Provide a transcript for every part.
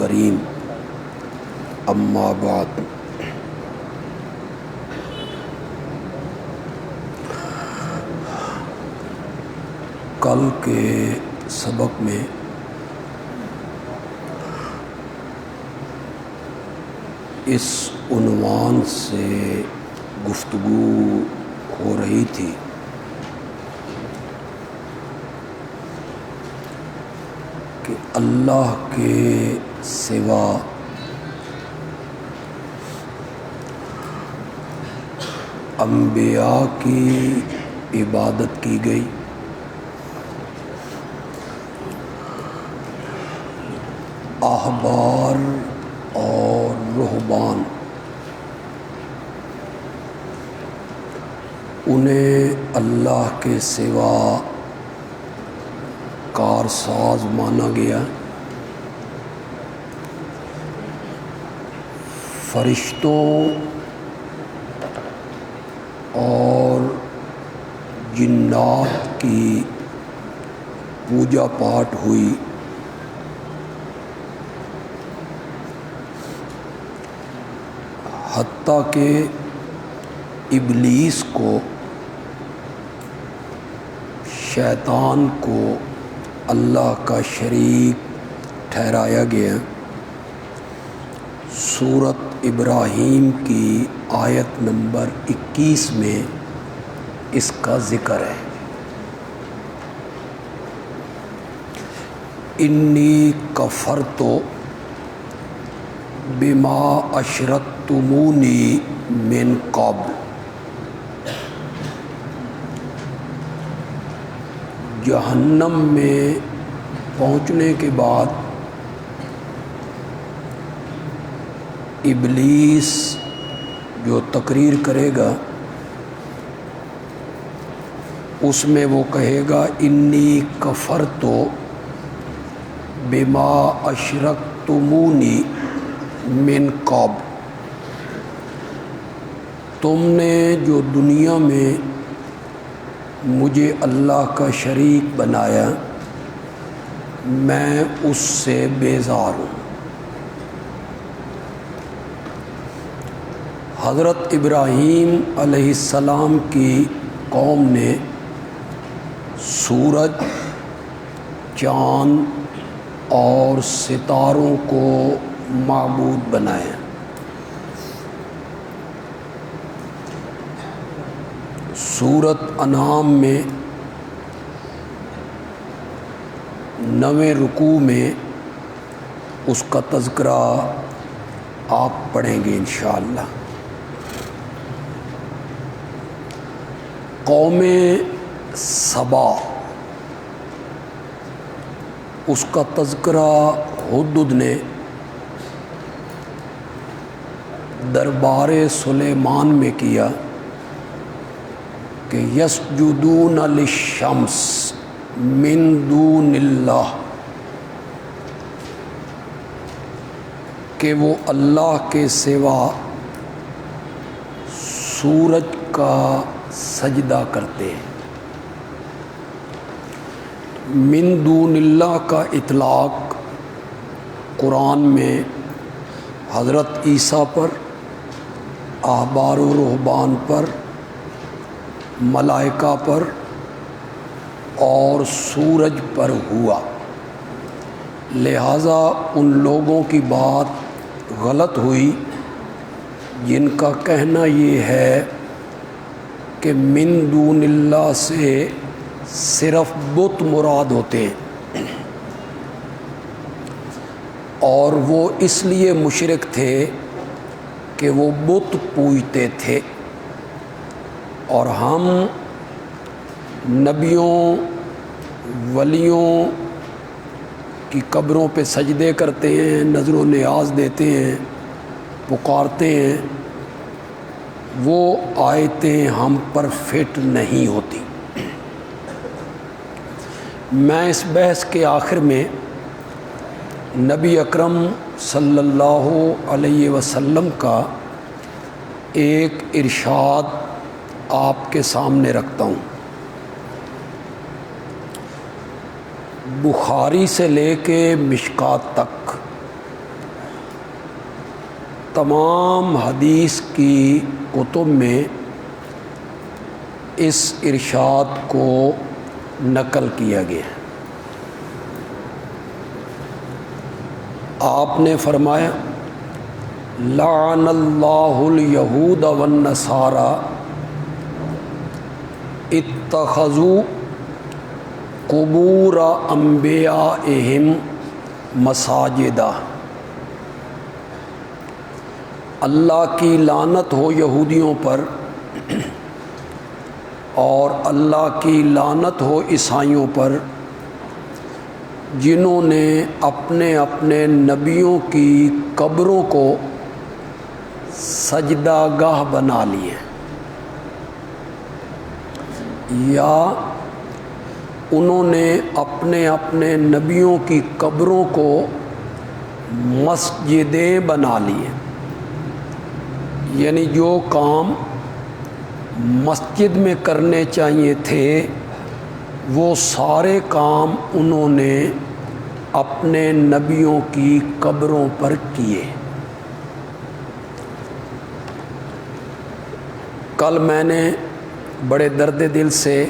الکریم، اما بعد۔ کل کے سبق میں اس عنوان سے گفتگو ہو رہی تھی کہ اللہ کے سوا انبیاء کی عبادت کی گئی، احبار اور رہبان انہیں اللہ کے سوا کارساز مانا گیا، فرشتوں اور جنات کی پوجا پاٹ ہوئی، حتیٰ کہ ابلیس کو، شیطان کو اللہ کا شریک ٹھہرایا گیا۔ سورۃ ابراہیم کی آیت نمبر 21 میں اس کا ذکر ہے۔ انی کفرت بما اشرکتمونی من قبل، جہنم میں پہنچنے کے بعد ابلیس جو تقریر کرے گا اس میں وہ کہے گا انی کفرت بما اشرکتمونی من قبل، تم نے جو دنیا میں مجھے اللہ کا شریک بنایا میں اس سے بیزار ہوں۔ حضرت ابراہیم علیہ السلام کی قوم نے سورج، چاند اور ستاروں کو معبود بنایا۔ سورۃ انعام میں 9ویں رکوع میں اس کا تذکرہ آپ پڑھیں گے انشاءاللہ۔ قوم سبا، اس کا تذکرہ ہدہد نے دربار سلیمان میں کیا کہ یسجدون للشمس من دون اللہ، کہ وہ اللہ کے سوا سورج کا سجدہ کرتے ہیں۔ من دون اللہ کا اطلاق قرآن میں حضرت عیسیٰ پر، احبار و رہبان پر، ملائکہ پر اور سورج پر ہوا، لہٰذا ان لوگوں کی بات غلط ہوئی جن کا کہنا یہ ہے کہ من دون اللہ سے صرف بت مراد ہوتے ہیں، اور وہ اس لیے مشرک تھے کہ وہ بت پوجتے تھے، اور ہم نبیوں ولیوں کی قبروں پہ سجدے کرتے ہیں، نظر و نیاز دیتے ہیں، پکارتے ہیں، وہ آیتیں ہم پر فٹ نہیں ہوتی۔ میں اس بحث کے آخر میں نبی اکرم صلی اللہ علیہ وسلم کا ایک ارشاد آپ کے سامنے رکھتا ہوں۔ بخاری سے لے کے مشکات تک تمام حدیث کی کتب میں اس ارشاد کو نقل کیا گیا ہے۔ آپ نے فرمایا لعن اللہ الیہود والنصارى اتخذوا قبور انبیائہم مساجدہ۔ اللہ کی لعنت ہو یہودیوں پر اور اللہ کی لعنت ہو عیسائیوں پر، جنہوں نے اپنے اپنے نبیوں کی قبروں کو سجدہ گاہ بنا لیے، یا انہوں نے اپنے اپنے نبیوں کی قبروں کو مسجدیں بنا لیے، یعنی جو کام مسجد میں کرنے چاہیے تھے وہ سارے کام انہوں نے اپنے نبیوں کی قبروں پر کیے۔ کل میں نے بڑے درد دل سے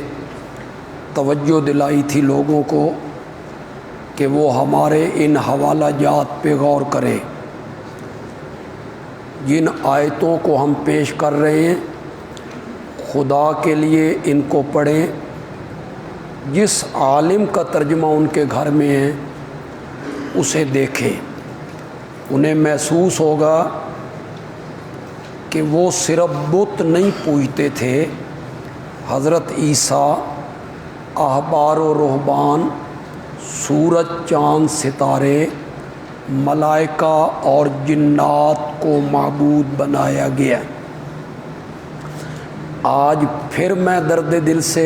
توجہ دلائی تھی لوگوں کو کہ وہ ہمارے ان حوالہ جات پہ غور کریں۔ جن آیتوں کو ہم پیش کر رہے ہیں خدا کے لیے ان کو پڑھیں، جس عالم کا ترجمہ ان کے گھر میں ہے اسے دیکھیں، انہیں محسوس ہوگا کہ وہ صرف بت نہیں پوجتے تھے، حضرت عیسیٰ، احبار و رہبان، سورج چاند ستارے، ملائکہ اور جنات کو معبود بنایا گیا۔ آج پھر میں درد دل سے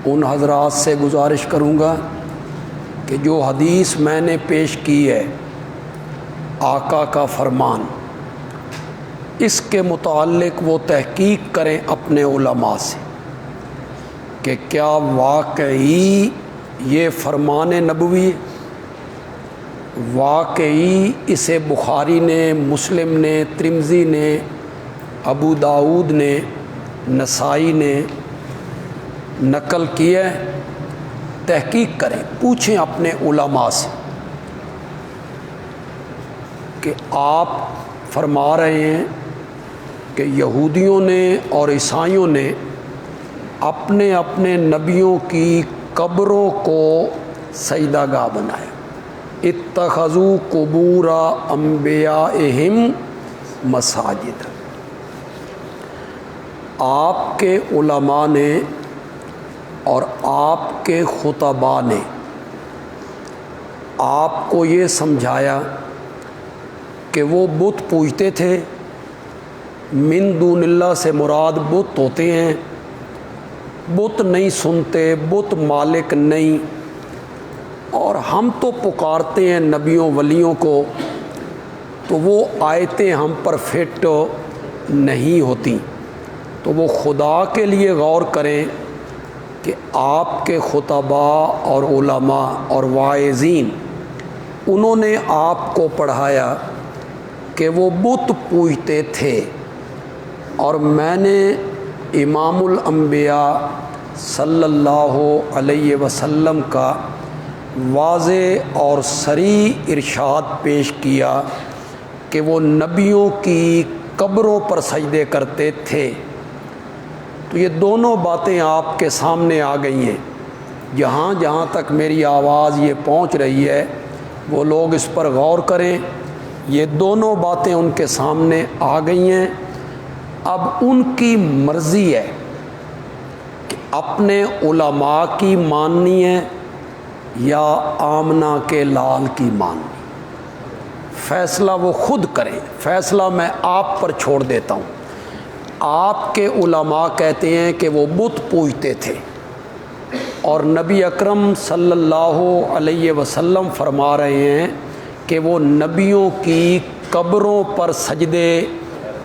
ان حضرات سے گزارش کروں گا کہ جو حدیث میں نے پیش کی ہے، آقا کا فرمان، اس کے متعلق وہ تحقیق کریں اپنے علماء سے کہ کیا واقعی یہ فرمان نبوی، واقعی اسے بخاری نے، مسلم نے، ترمذی نے، ابو داؤد نے، نسائی نے نقل کیا ہے؟ تحقیق کریں، پوچھیں اپنے علماء سے کہ آپ فرما رہے ہیں کہ یہودیوں نے اور عیسائیوں نے اپنے اپنے نبیوں کی قبروں کو سجدہ گاہ بنایا، اتخذوا قبور انبیائہم مساجد۔ آپ کے علماء نے اور آپ کے خطباء نے آپ کو یہ سمجھایا کہ وہ بت پوجتے تھے، من دون اللہ سے مراد بت ہوتے ہیں، بت نہیں سنتے، بت مالک نہیں، اور ہم تو پکارتے ہیں نبیوں ولیوں کو، تو وہ آیتیں ہم پر فٹ نہیں ہوتی۔ تو وہ خدا کے لیے غور کریں کہ آپ کے خطباء اور علماء اور واعظین، انہوں نے آپ کو پڑھایا کہ وہ بت پوجتے تھے، اور میں نے امام الانبیاء صلی اللہ علیہ وسلم کا واضح اور صریح ارشاد پیش کیا کہ وہ نبیوں کی قبروں پر سجدے کرتے تھے۔ تو یہ دونوں باتیں آپ کے سامنے آ گئی ہیں، جہاں جہاں تک میری آواز یہ پہنچ رہی ہے وہ لوگ اس پر غور کریں۔ یہ دونوں باتیں ان کے سامنے آ گئی ہیں، اب ان کی مرضی ہے کہ اپنے علماء کی ماننی ہے یا آمنہ کے لال کی ماننی، فیصلہ وہ خود کریں، فیصلہ میں آپ پر چھوڑ دیتا ہوں۔ آپ کے علماء کہتے ہیں کہ وہ بت پوجتے تھے، اور نبی اکرم صلی اللہ علیہ وسلم فرما رہے ہیں کہ وہ نبیوں کی قبروں پر سجدے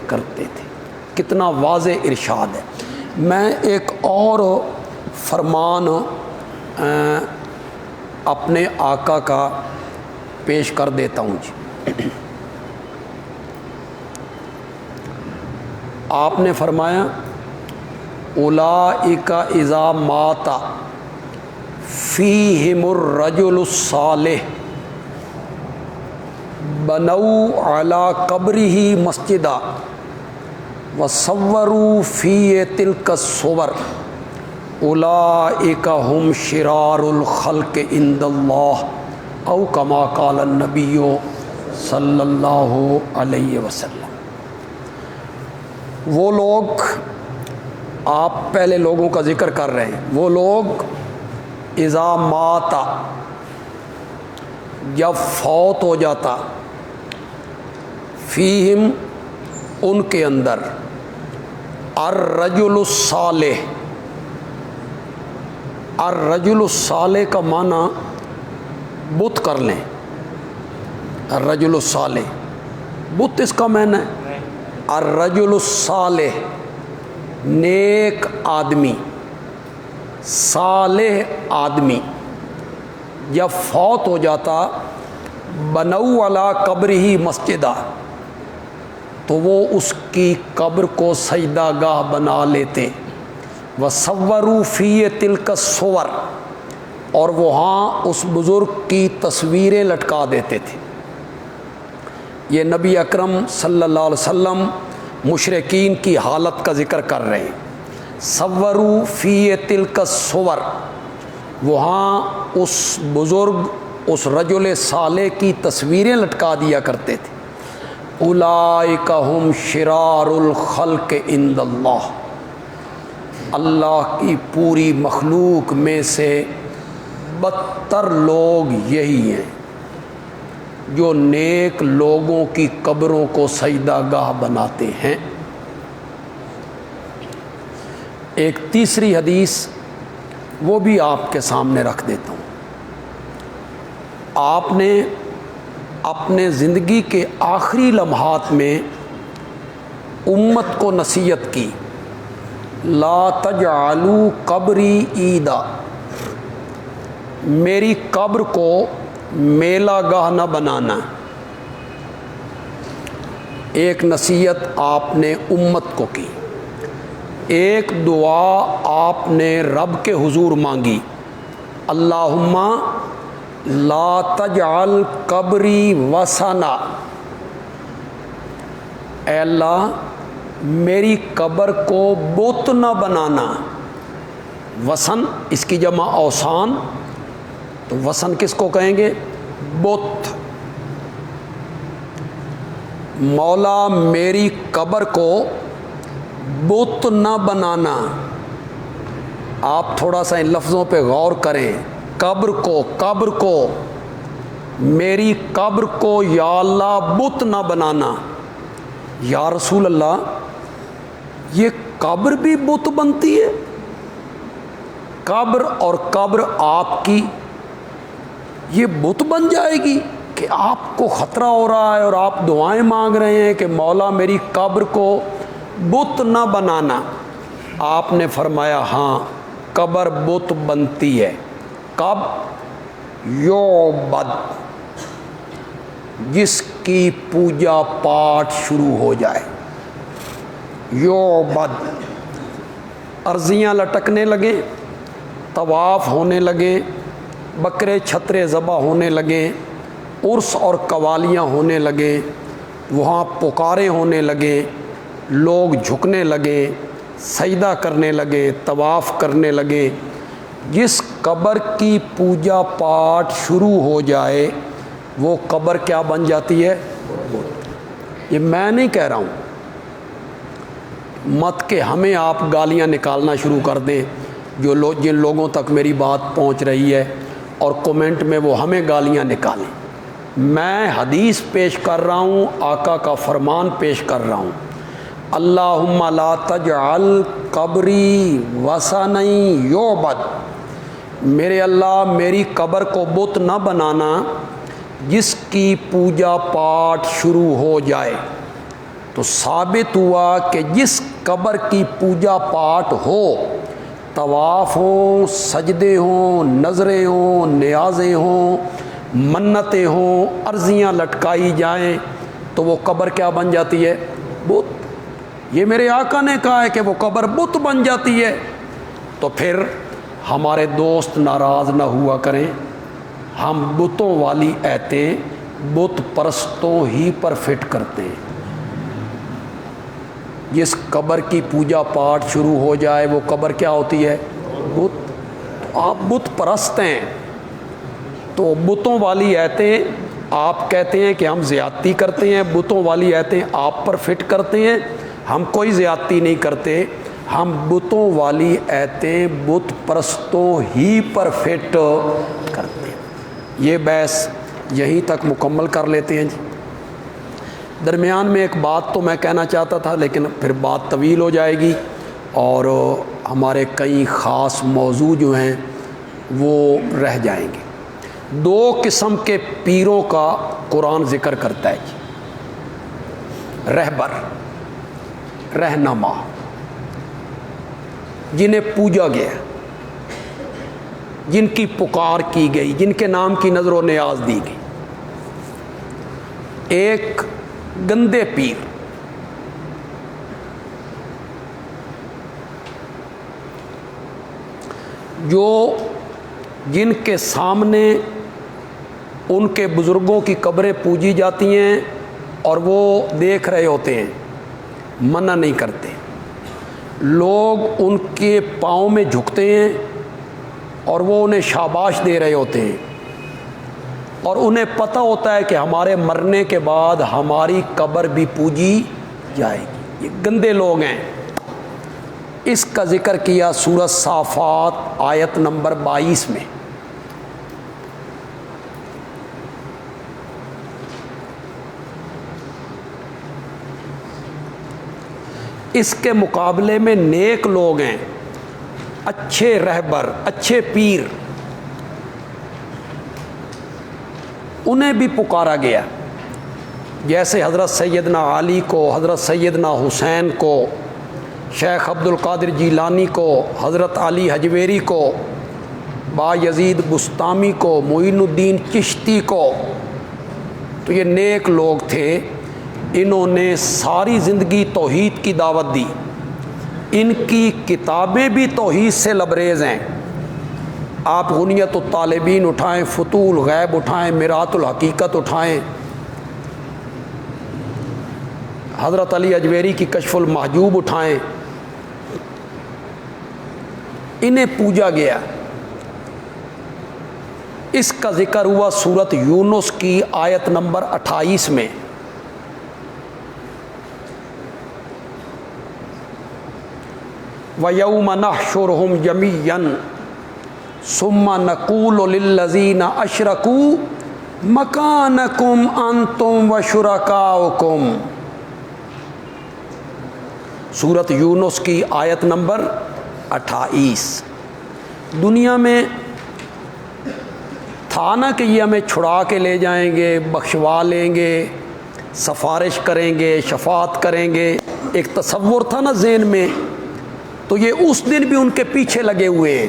کرتے تھے۔ کتنا واضح ارشاد ہے۔ میں ایک اور فرمان اپنے آقا کا پیش کر دیتا ہوں جی۔ آپ نے فرمایا اولئک اذا مات فیہم الرجل الصالح بنوا علی قبرہ مسجدا وصوروا فیہ تلک الصور اولئک ہم شرار الخلق عند اللہ او کما قال النبی صلی اللہ علیہ وسلم۔ وہ لوگ، آپ پہلے لوگوں کا ذکر کر رہے ہیں، وہ لوگ اذا مات، جب فوت ہو جاتا، فیہم، ان کے اندر، الرجل الصالح، الرجل الصالح کا معنی بت کر لیں، الرجل الصالح، بت اس کا معنی ہے الرجل الصالح، نیک آدمی، صالح آدمی جب فوت ہو جاتا، بنوا علی قبرہ مسجدہ، تو وہ اس کی قبر کو سجدہ گاہ بنا لیتے، وصوروا فیہ تلک الصور، اور وہاں اس بزرگ کی تصویریں لٹکا دیتے تھے۔ یہ نبی اکرم صلی اللہ علیہ وسلم مشرکین کی حالت کا ذکر کر رہے ہیں۔ صوروا فیہ تلک الصور، وہاں اس بزرگ، اس رجل صالح کی تصویریں لٹکا دیا کرتے تھے۔ اولئک ہم شرار الخلق عند اللہ، اللہ کی پوری مخلوق میں سے بدتر لوگ یہی ہیں جو نیک لوگوں کی قبروں کو سجدہ گاہ بناتے ہیں۔ ایک تیسری حدیث وہ بھی آپ کے سامنے رکھ دیتا ہوں۔ آپ نے اپنے زندگی کے آخری لمحات میں امت کو نصیحت کی، لا تجعلوا قبری عیدا، میری قبر کو میلہ گاہ نہ بنانا۔ ایک نصیحت آپ نے امت کو کی، ایک دعا آپ نے رب کے حضور مانگی، اللہم لا تجعل قبری وثنا، اے اللہ میری قبر کو بت نہ بنانا۔ وثن اس کی جمع اوثان، تو وثن کس کو کہیں گے؟ بت۔ مولا میری قبر کو بت نہ بنانا۔ آپ تھوڑا سا ان لفظوں پہ غور کریں، قبر کو میری قبر کو یا اللہ بت نہ بنانا۔ یا رسول اللہ یہ قبر بھی بت بنتی ہے؟ قبر اور قبر آپ کی یہ بت بن جائے گی کہ آپ کو خطرہ ہو رہا ہے اور آپ دعائیں مانگ رہے ہیں کہ مولا میری قبر کو بت نہ بنانا؟ آپ نے فرمایا ہاں قبر بت بنتی ہے۔ کب؟ یعبد، جس کی پوجا پاٹ شروع ہو جائے۔ یعبد، ارضیاں لٹکنے لگے، طواف ہونے لگے، بکرے چھترے ذبح ہونے لگے، عرس اور قوالیاں ہونے لگے، وہاں پکارے ہونے لگے، لوگ جھکنے لگے، سجدہ کرنے لگے، طواف کرنے لگے۔ جس قبر کی پوجا پاٹ شروع ہو جائے وہ قبر کیا بن جاتی ہے؟ یہ میں نہیں کہہ رہا ہوں، مت کہ ہمیں آپ گالیاں نکالنا شروع کر دیں، جن لوگوں تک میری بات پہنچ رہی ہے اور کومنٹ میں وہ ہمیں گالیاں نکالیں۔ میں حدیث پیش کر رہا ہوں، آقا کا فرمان پیش کر رہا ہوں، اللہم لا تجعل قبری وثنا یعبد، میرے اللہ میری قبر کو بت نہ بنانا جس کی پوجا پاٹ شروع ہو جائے۔ تو ثابت ہوا کہ جس قبر کی پوجا پاٹ ہو، طواف ہوں، سجدے ہوں، نظریں ہوں، نیازیں ہوں، منتیں ہوں، عرضیاں لٹکائی جائیں، تو وہ قبر کیا بن جاتی ہے؟ بت۔ یہ میرے آقا نے کہا ہے کہ وہ قبر بت بن جاتی ہے، تو پھر ہمارے دوست ناراض نہ ہوا کریں، ہم بتوں والی ایتیں بت پرستوں ہی پر فٹ کرتے ہیں۔ جس قبر کی پوجا پاٹ شروع ہو جائے وہ قبر کیا ہوتی ہے؟ بت۔ آپ بت پرست ہیں، تو بتوں والی ایتیں آپ کہتے ہیں کہ ہم زیادتی کرتے ہیں، بتوں والی ایتیں آپ پر فٹ کرتے ہیں۔ ہم کوئی زیادتی نہیں کرتے، ہم بتوں والی ایتیں بت پرستوں ہی پر فٹ کرتے ہیں۔ یہ بحث یہیں تک مکمل کر لیتے ہیں جی۔ درمیان میں ایک بات تو میں کہنا چاہتا تھا، لیکن پھر بات طویل ہو جائے گی، اور ہمارے کئی خاص موضوع جو ہیں وہ رہ جائیں گے۔ دو قسم کے پیروں کا قرآن ذکر کرتا ہے جی، رہبر، رہنما، جنہیں پوجا گیا، جن کی پکار کی گئی، جن کے نام کی نظر و نیاز دی گئی۔ ایک گندے پیر، جو جن کے سامنے ان کے بزرگوں کی قبریں پوجی جاتی ہیں اور وہ دیکھ رہے ہوتے ہیں، منع نہیں کرتے، لوگ ان کے پاؤں میں جھکتے ہیں اور وہ انہیں شاباش دے رہے ہوتے ہیں، اور انہیں پتہ ہوتا ہے کہ ہمارے مرنے کے بعد ہماری قبر بھی پوجی جائے گی۔ یہ گندے لوگ ہیں۔ اس کا ذکر کیا سورۃ صافات آیت نمبر 22 میں۔ اس کے مقابلے میں نیک لوگ ہیں، اچھے رہبر، اچھے پیر، انہیں بھی پکارا گیا، جیسے حضرت سیدنا علی کو، حضرت سیدنا حسین کو، شیخ عبد القادر جیلانی کو، حضرت علی حجویری کو، بایزید بستامی کو، معین الدین چشتی کو۔ تو یہ نیک لوگ تھے، انہوں نے ساری زندگی توحید کی دعوت دی، ان کی کتابیں بھی توحید سے لبریز ہیں۔ آپ غنیت الطالبین اٹھائیں، فتوح الغیب اٹھائیں، میرات الحقیقت اٹھائیں، حضرت علی اجویری کی کشف المحجوب اٹھائیں، انہیں پوجا گیا۔ اس کا ذکر ہوا سورۃ یونس کی آیت نمبر 28 میں۔ وَيَوْمَ نَحْشُرُهُمْ جَمِيعًا ثُمَّ نَقُولُ لِلَّذِينَ أَشْرَكُوا مَكَانَكُمْ أَنْتُمْ وَشُرَكَاؤُكُمْ۔ سورۃ یونس کی آیت نمبر 28۔ دنیا میں تھا نا کہ یہ ہمیں چھڑا کے لے جائیں گے، بخشوا لیں گے، سفارش کریں گے، شفاعت کریں گے، ایک تصور تھا نا ذہن میں، تو یہ اس دن بھی ان کے پیچھے لگے ہوئے ہیں،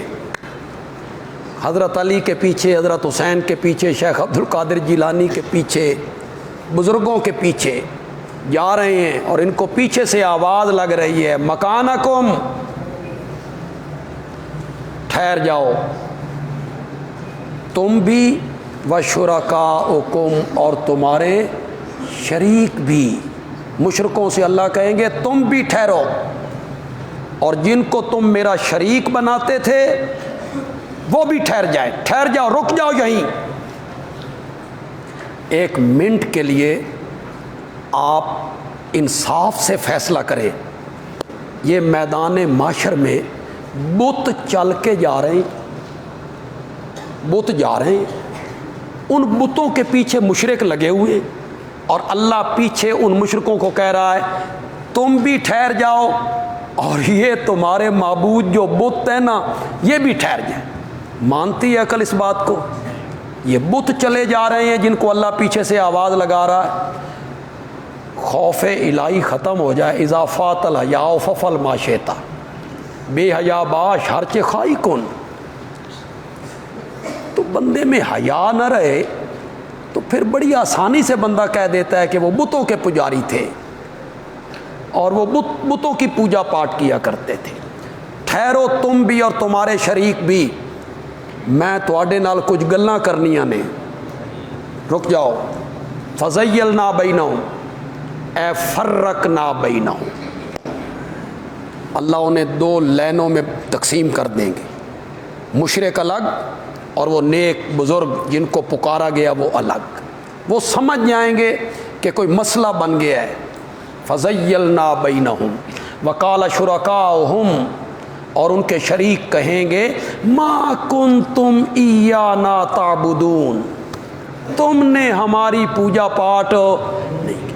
حضرت علی کے پیچھے، حضرت حسین کے پیچھے، شیخ عبد القادر جیلانی کے پیچھے، بزرگوں کے پیچھے جا رہے ہیں، اور ان کو پیچھے سے آواز لگ رہی ہے، مکانکم، ٹھہر جاؤ تم بھی، وشرکاؤکم، اور تمہارے شریک بھی۔ مشرکوں سے اللہ کہیں گے تم بھی ٹھہرو، اور جن کو تم میرا شریک بناتے تھے وہ بھی ٹھہر جائیں، ٹھہر جاؤ، رک جاؤ یہیں۔ ایک منٹ کے لیے آپ انصاف سے فیصلہ کریں، یہ میدان معاشر میں بت چل کے جا رہے ہیں، بت جا رہے ہیں، ان بتوں کے پیچھے مشرک لگے ہوئے، اور اللہ پیچھے ان مشرکوں کو کہہ رہا ہے تم بھی ٹھہر جاؤ، اور یہ تمہارے معبود جو بت ہیں نا یہ بھی ٹھہر جائیں۔ مانتی ہے عقل اس بات کو؟ یہ بت چلے جا رہے ہیں جن کو اللہ پیچھے سے آواز لگا رہا ہے۔ خوف الہی ختم ہو جائے، اذا فات الحیاء ففعل ما شئت، بے حیا باش ہرچے خائی کن۔ تو بندے میں حیا نہ رہے تو پھر بڑی آسانی سے بندہ کہہ دیتا ہے کہ وہ بتوں کے پجاری تھے۔ اور وہ بتوں کی پوجا پاٹ کیا کرتے تھے۔ ٹھہرو تم بھی اور تمہارے شریک بھی، میں تواڈے نال کچھ گلاں کرنیاں نے، رک جاؤ۔ فزیلنا بینہم اے فرقنا بینہم، اللہ انہیں دو لینوں میں تقسیم کر دیں گے، مشرک الگ اور وہ نیک بزرگ جن کو پکارا گیا وہ الگ۔ وہ سمجھ جائیں گے کہ کوئی مسئلہ بن گیا ہے۔ فزیلنا بینہم وقال شرکاؤہم، اور ان کے شریک کہیں گے ما کنتم ایانا تعبدون، تم نے ہماری پوجا پاٹ نہیں کی۔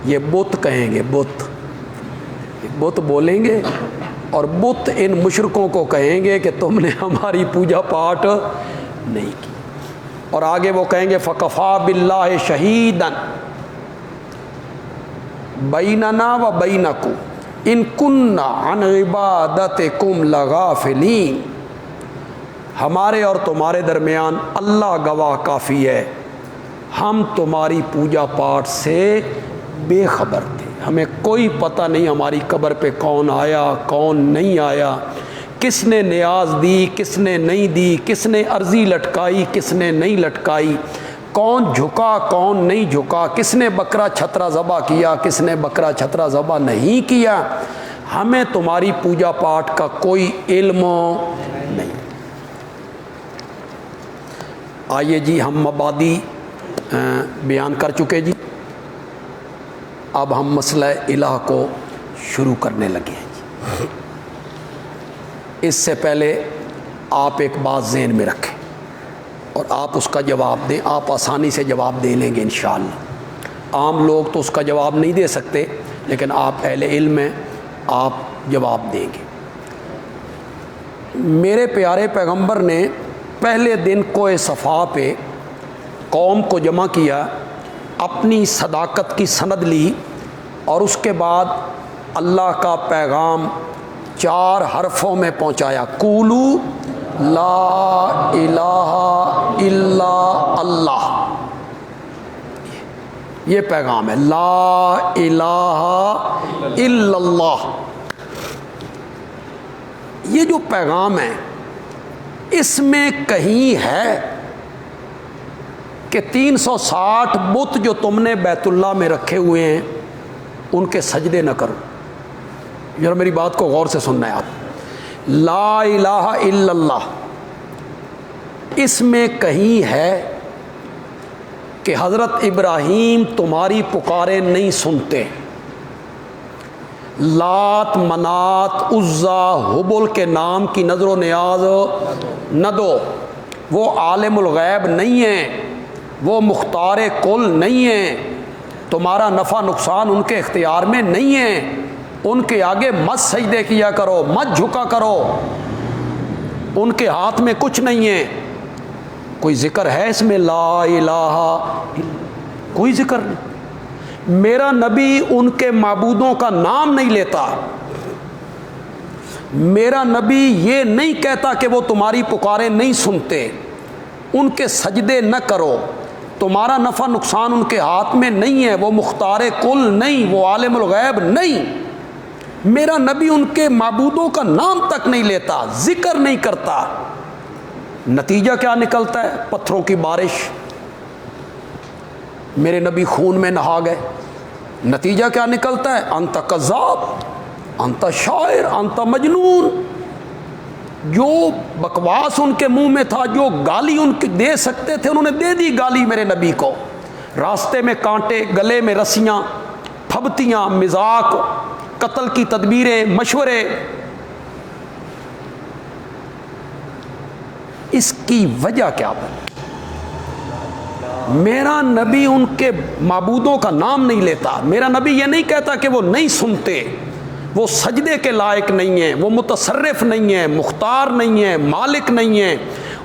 یہ بت کہیں گے، بت بولیں گے، اور بت ان مشرکوں کو کہیں گے کہ تم نے ہماری پوجا پاٹ نہیں کی۔ اور آگے وہ کہیں گے فکفا باللہ شہیدن بیننا و بینکم ان کننا عن عبادتکم لغافلین، ہمارے اور تمہارے درمیان اللہ گواہ کافی ہے، ہم تمہاری پوجا پاٹ سے بے خبر تھے، ہمیں کوئی پتہ نہیں ہماری قبر پہ کون آیا کون نہیں آیا، کس نے نیاز دی کس نے نہیں دی، کس نے عرضی لٹکائی کس نے نہیں لٹکائی، کون جھکا کون نہیں جھکا، کس نے بکرا چھترا ذبح کیا کس نے بکرا چھترا ذبح نہیں کیا، ہمیں تمہاری پوجا پاٹ کا کوئی علم نہیں۔ آئیے جی، ہم مبادی بیان کر چکے جی، اب ہم مسئلہ الہ کو شروع کرنے لگے ہیں جی۔ اس سے پہلے آپ ایک بات ذہن میں رکھیں اور آپ اس کا جواب دیں، آپ آسانی سے جواب دے لیں گے انشاءاللہ۔ عام لوگ تو اس کا جواب نہیں دے سکتے، لیکن آپ اہل علم ہیں، آپ جواب دیں گے۔ میرے پیارے پیغمبر نے پہلے دن کوہ صفا پہ قوم کو جمع کیا، اپنی صداقت کی سند لی، اور اس کے بعد اللہ کا پیغام 4 حرفوں میں پہنچایا، قولو لا الہ الا اللہ، یہ پیغام ہے، لا الہ الا اللہ۔ یہ جو پیغام ہے اس میں کہیں ہے کہ 360 بت جو تم نے بیت اللہ میں رکھے ہوئے ہیں ان کے سجدے نہ کرو؟ ذرا میری بات کو غور سے سننا ہے آپ۔ لا الہ الا اللہ، اس میں کہیں ہے کہ حضرت ابراہیم تمہاری پکارے نہیں سنتے، لات منات عزا حبل کے نام کی نظر و نیاز نہ دو، وہ عالم الغیب نہیں ہیں، وہ مختار کل نہیں ہیں، تمہارا نفع نقصان ان کے اختیار میں نہیں ہے، ان کے آگے مت سجدے کیا کرو، مت جھکا کرو، ان کے ہاتھ میں کچھ نہیں ہے۔ کوئی ذکر ہے اس میں لا الہ؟ کوئی ذکر نہیں۔ میرا نبی ان کے معبودوں کا نام نہیں لیتا، میرا نبی یہ نہیں کہتا کہ وہ تمہاری پکارے نہیں سنتے، ان کے سجدے نہ کرو، تمہارا نفع نقصان ان کے ہاتھ میں نہیں ہے، وہ مختار کل نہیں، وہ عالم الغیب نہیں۔ میرا نبی ان کے معبودوں کا نام تک نہیں لیتا، ذکر نہیں کرتا۔ نتیجہ کیا نکلتا ہے؟ پتھروں کی بارش، میرے نبی خون میں نہا گئے، نتیجہ کیا نکلتا ہے؟ انت کذاب، انت شاعر، انت مجنون۔ جو بکواس ان کے منہ میں تھا، جو گالی ان کے دے سکتے تھے، انہوں نے دے دی گالی میرے نبی کو۔ راستے میں کانٹے، گلے میں رسیاں، پھبتیاں، مذاق، قتل کی تدبیریں، مشورے۔ اس کی وجہ کیا بنی؟ میرا نبی ان کے معبودوں کا نام نہیں لیتا، میرا نبی یہ نہیں کہتا کہ وہ نہیں سنتے، وہ سجدے کے لائق نہیں ہیں، وہ متصرف نہیں ہیں، مختار نہیں ہیں، مالک نہیں ہیں،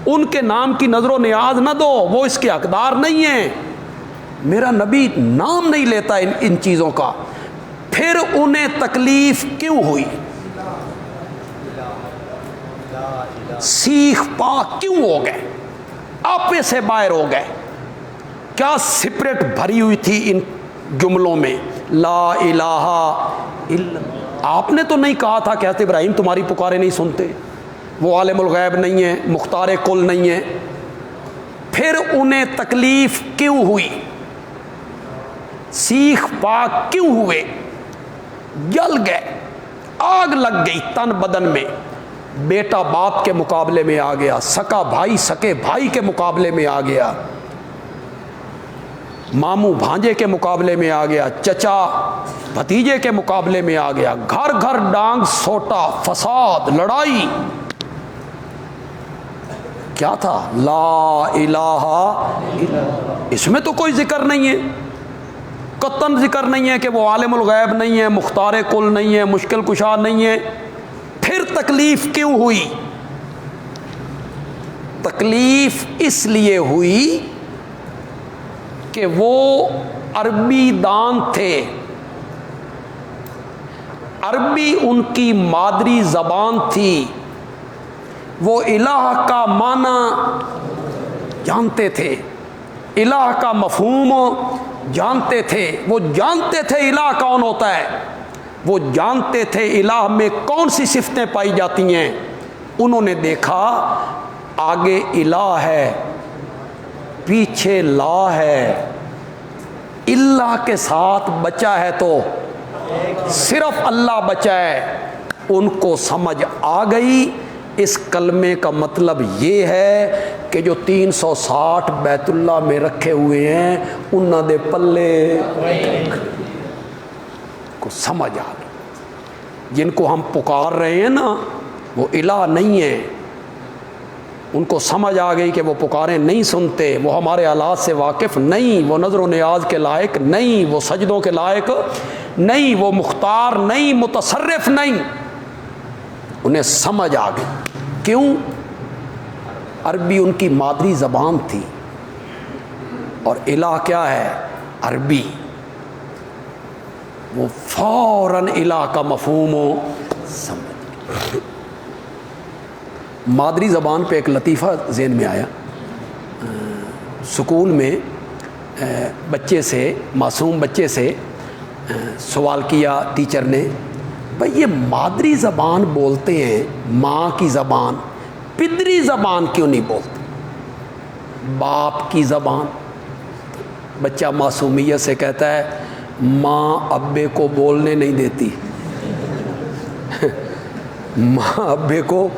ان کے نام کی نظر و نیاز نہ دو، وہ اس کے حقدار نہیں ہیں۔ میرا نبی نام نہیں لیتا ان چیزوں کا، پھر انہیں تکلیف کیوں ہوئی؟ سیخ پا کیوں ہو گئے؟ آپے سے باہر ہو گئے؟ کیا سپرٹ بھری ہوئی تھی ان جملوں میں؟ لا الہ الا۔ آپ نے تو نہیں کہا تھا کہ حضرت ابراہیم تمہاری پکارے نہیں سنتے، وہ عالم الغیب نہیں ہے، مختار کل نہیں ہے؟ پھر انہیں تکلیف کیوں ہوئی؟ سیخ پاک کیوں ہوئے؟ جل گئے، آگ لگ گئی تن بدن میں۔ بیٹا باپ کے مقابلے میں آ گیا، سکا بھائی سکے بھائی کے مقابلے میں آ گیا، ماموں بھانجے کے مقابلے میں آ گیا، چچا بھتیجے کے مقابلے میں آ گیا، گھر گھر ڈانگ سوٹا، فساد، لڑائی۔ کیا تھا؟ لا الہ الا۔ اس میں تو کوئی ذکر نہیں ہے، قطعاً ذکر نہیں ہے کہ وہ عالم الغیب نہیں ہے، مختار کل نہیں ہے، مشکل کشا نہیں ہے۔ پھر تکلیف کیوں ہوئی؟ تکلیف اس لیے ہوئی کہ وہ عربی دان تھے، عربی ان کی مادری زبان تھی، وہ الہ کا معنی جانتے تھے، الہ کا مفہوم جانتے تھے، وہ جانتے تھے الہ کون ہوتا ہے، وہ جانتے تھے الہ میں کون سی صفتیں پائی جاتی ہیں۔ انہوں نے دیکھا آگے الہ ہے، پیچھے لا ہے، اللہ کے ساتھ بچا ہے تو صرف اللہ بچا ہے۔ ان کو سمجھ آ گئی اس کلمے کا مطلب یہ ہے کہ جو 360 بیت اللہ میں رکھے ہوئے ہیں انہاں دے پلے کو سمجھ آ گئی۔ جن کو ہم پکار رہے ہیں نا وہ الہ نہیں ہے، ان کو سمجھ آ گئی کہ وہ پکاریں نہیں سنتے، وہ ہمارے حالات سے واقف نہیں، وہ نظر و نیاز کے لائق نہیں، وہ سجدوں کے لائق نہیں، وہ مختار نہیں، متصرف نہیں۔ انہیں سمجھ آ گئی۔ کیوں؟ عربی ان کی مادری زبان تھی، اور الہ کیا ہے؟ عربی۔ وہ فوراً الہ کا مفہوم سمجھ۔ مادری زبان پہ ایک لطیفہ ذہن میں آیا۔ سکول میں بچے سے، معصوم بچے سے سوال کیا ٹیچر نے، بھئی یہ مادری زبان بولتے ہیں، ماں کی زبان، پدری زبان کیوں نہیں بولتے، باپ کی زبان؟ بچہ معصومیت سے کہتا ہے ماں ابے کو بولنے نہیں دیتی، ماں ابے کو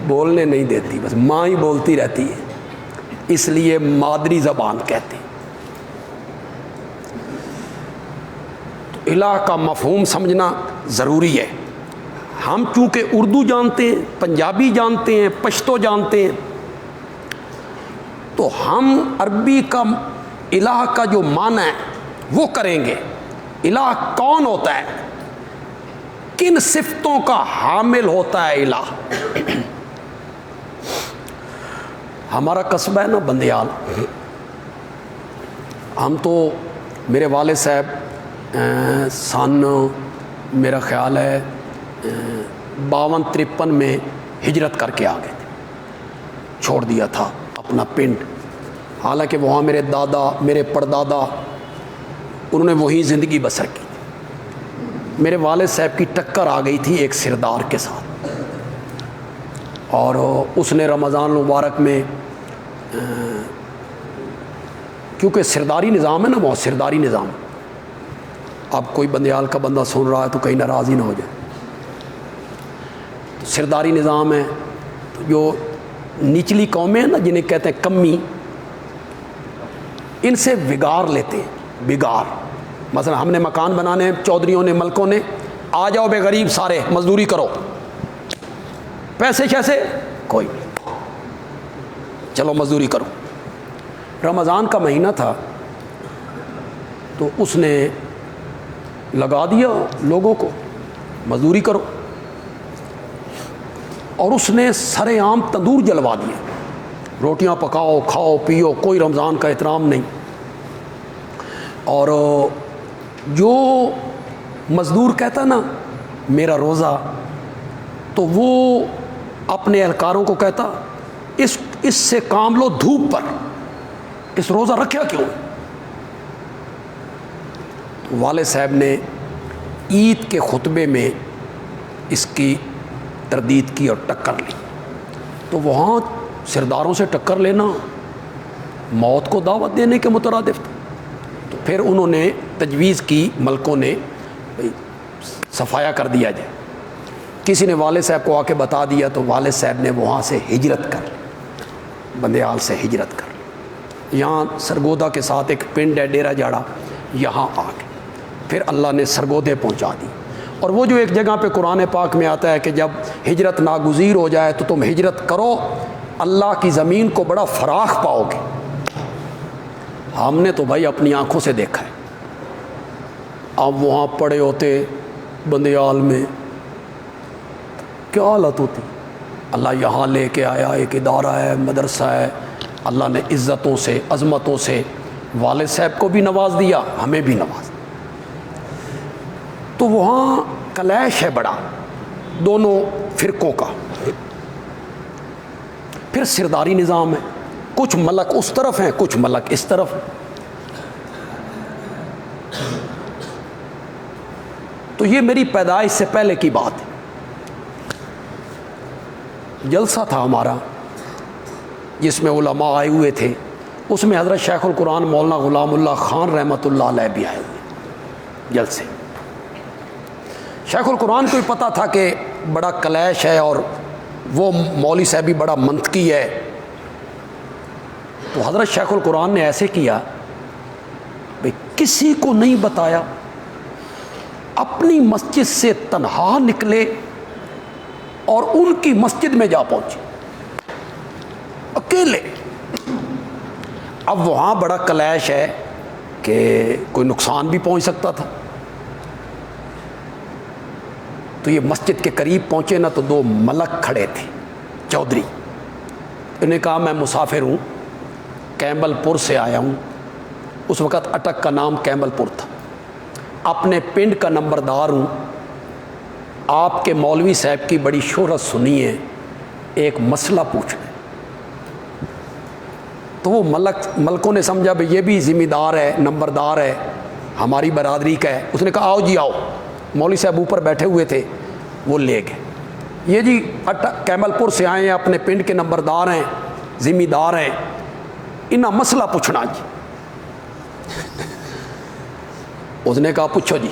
بولنے نہیں دیتی، بس ماں ہی بولتی رہتی ہے، اس لیے مادری زبان کہتے ہیں۔ تو الہ کا مفہوم سمجھنا ضروری ہے۔ ہم چونکہ اردو جانتے ہیں، پنجابی جانتے ہیں، پشتو جانتے ہیں، تو ہم عربی کا الہ کا جو معنی ہے وہ کریں گے۔ الہ کون ہوتا ہے؟ کن صفتوں کا حامل ہوتا ہے الہ؟ ہمارا قصبہ ہے نا بندیال، ہم تو، میرے والد صاحب سن میرا خیال ہے 52-53 میں ہجرت کر کے آ گئے تھے، چھوڑ دیا تھا اپنا پنڈ۔ حالانکہ وہاں میرے دادا، میرے پردادا، انہوں نے وہی زندگی بسر کی۔ میرے والد صاحب کی ٹکر آ گئی تھی ایک سردار کے ساتھ، اور اس نے رمضان المبارک میں، کیونکہ سرداری نظام ہے نا، وہ سرداری نظام، اب کوئی بندیال کا بندہ سن رہا ہے تو کہیں ناراض ہی نہ ہو جائے، تو سرداری نظام ہے، تو جو نچلی قومیں ہیں نا جنہیں کہتے ہیں کمی، ان سے بگار لیتے ہیں، بگار۔ مثلا ہم نے مکان بنانے ہیں، چودھریوں نے، ملکوں نے، آ جاؤ بے غریب سارے مزدوری کرو، پیسے شیسے کوئی نہیں، چلو مزدوری کرو۔ رمضان کا مہینہ تھا تو اس نے لگا دیا لوگوں کو مزدوری کرو، اور اس نے سر عام تندور جلوا دیا، روٹیاں پکاؤ، کھاؤ پیو، کوئی رمضان کا احترام نہیں۔ اور جو مزدور کہتا نا میرا روزہ، تو وہ اپنے اہلکاروں کو کہتا اس سے کام لو دھوپ پر، اس روزہ رکھا کیوں؟ والد صاحب نے عید کے خطبے میں اس کی تردید کی اور ٹکر لی. تو وہاں سرداروں سے ٹکر لینا موت کو دعوت دینے کے مترادف تھا. تو پھر انہوں نے تجویز کی ملکوں نے صفایا کر دیا جائے. کسی نے والد صاحب کو آ کے بتا دیا تو والد صاحب نے وہاں سے ہجرت کر لی, بندیال سے ہجرت کر لی. یہاں سرگودا کے ساتھ ایک پنڈ ہے ڈیرہ جاڑا, یہاں آ گئے. پھر اللہ نے سرگودے پہنچا دی. اور وہ جو ایک جگہ پہ قرآن پاک میں آتا ہے کہ جب ہجرت ناگزیر ہو جائے تو تم ہجرت کرو, اللہ کی زمین کو بڑا فراخ پاؤ گے. ہم نے تو بھائی اپنی آنکھوں سے دیکھا ہے. اب وہاں پڑے ہوتے بندیال میں کیا حالت ہوتی. اللہ یہاں لے کے آیا, ایک ادارہ ہے, مدرسہ ہے. اللہ نے عزتوں سے عظمتوں سے والد صاحب کو بھی نواز دیا, ہمیں بھی نواز دیا. تو وہاں کلیش ہے بڑا دونوں فرقوں کا. پھر سرداری نظام ہے, کچھ ملک اس طرف ہیں کچھ ملک اس طرف ہیں. تو یہ میری پیدائش سے پہلے کی بات ہے. جلسہ تھا ہمارا جس میں علماء آئے ہوئے تھے. اس میں حضرت شیخ القرآن مولانا غلام اللہ خان رحمۃ اللہ علیہ بھی آئے ہوئے جلسے. شیخ القرآن کو بھی پتہ تھا کہ بڑا کلیش ہے اور وہ مولوی صاحب بھی بڑا منطقی ہے. تو حضرت شیخ القرآن نے ایسے کیا بھئی کسی کو نہیں بتایا, اپنی مسجد سے تنہا نکلے اور ان کی مسجد میں جا پہنچے اکیلے. اب وہاں بڑا کلیش ہے کہ کوئی نقصان بھی پہنچ سکتا تھا. تو یہ مسجد کے قریب پہنچے نا تو دو ملک کھڑے تھے چودھری. انہوں نے کہا میں مسافر ہوں, کیمبل پور سے آیا ہوں. اس وقت اٹک کا نام کیمبل پور تھا. اپنے پنڈ کا نمبردار ہوں. آپ کے مولوی صاحب کی بڑی شہرت سنی ہے, ایک مسئلہ پوچھنا ہے. تو وہ ملکوں نے سمجھا بھئی یہ بھی ذمہ دار ہے, نمبردار ہے, ہماری برادری کا ہے. اس نے کہا آؤ جی آؤ. مولوی صاحب اوپر بیٹھے ہوئے تھے, وہ لے گئے. یہ جی کیمل پور سے آئے ہیں, اپنے پنڈ کے نمبردار ہیں, ذمہ دار ہیں, انہاں مسئلہ پوچھنا جی. اس نے کہا پوچھو جی.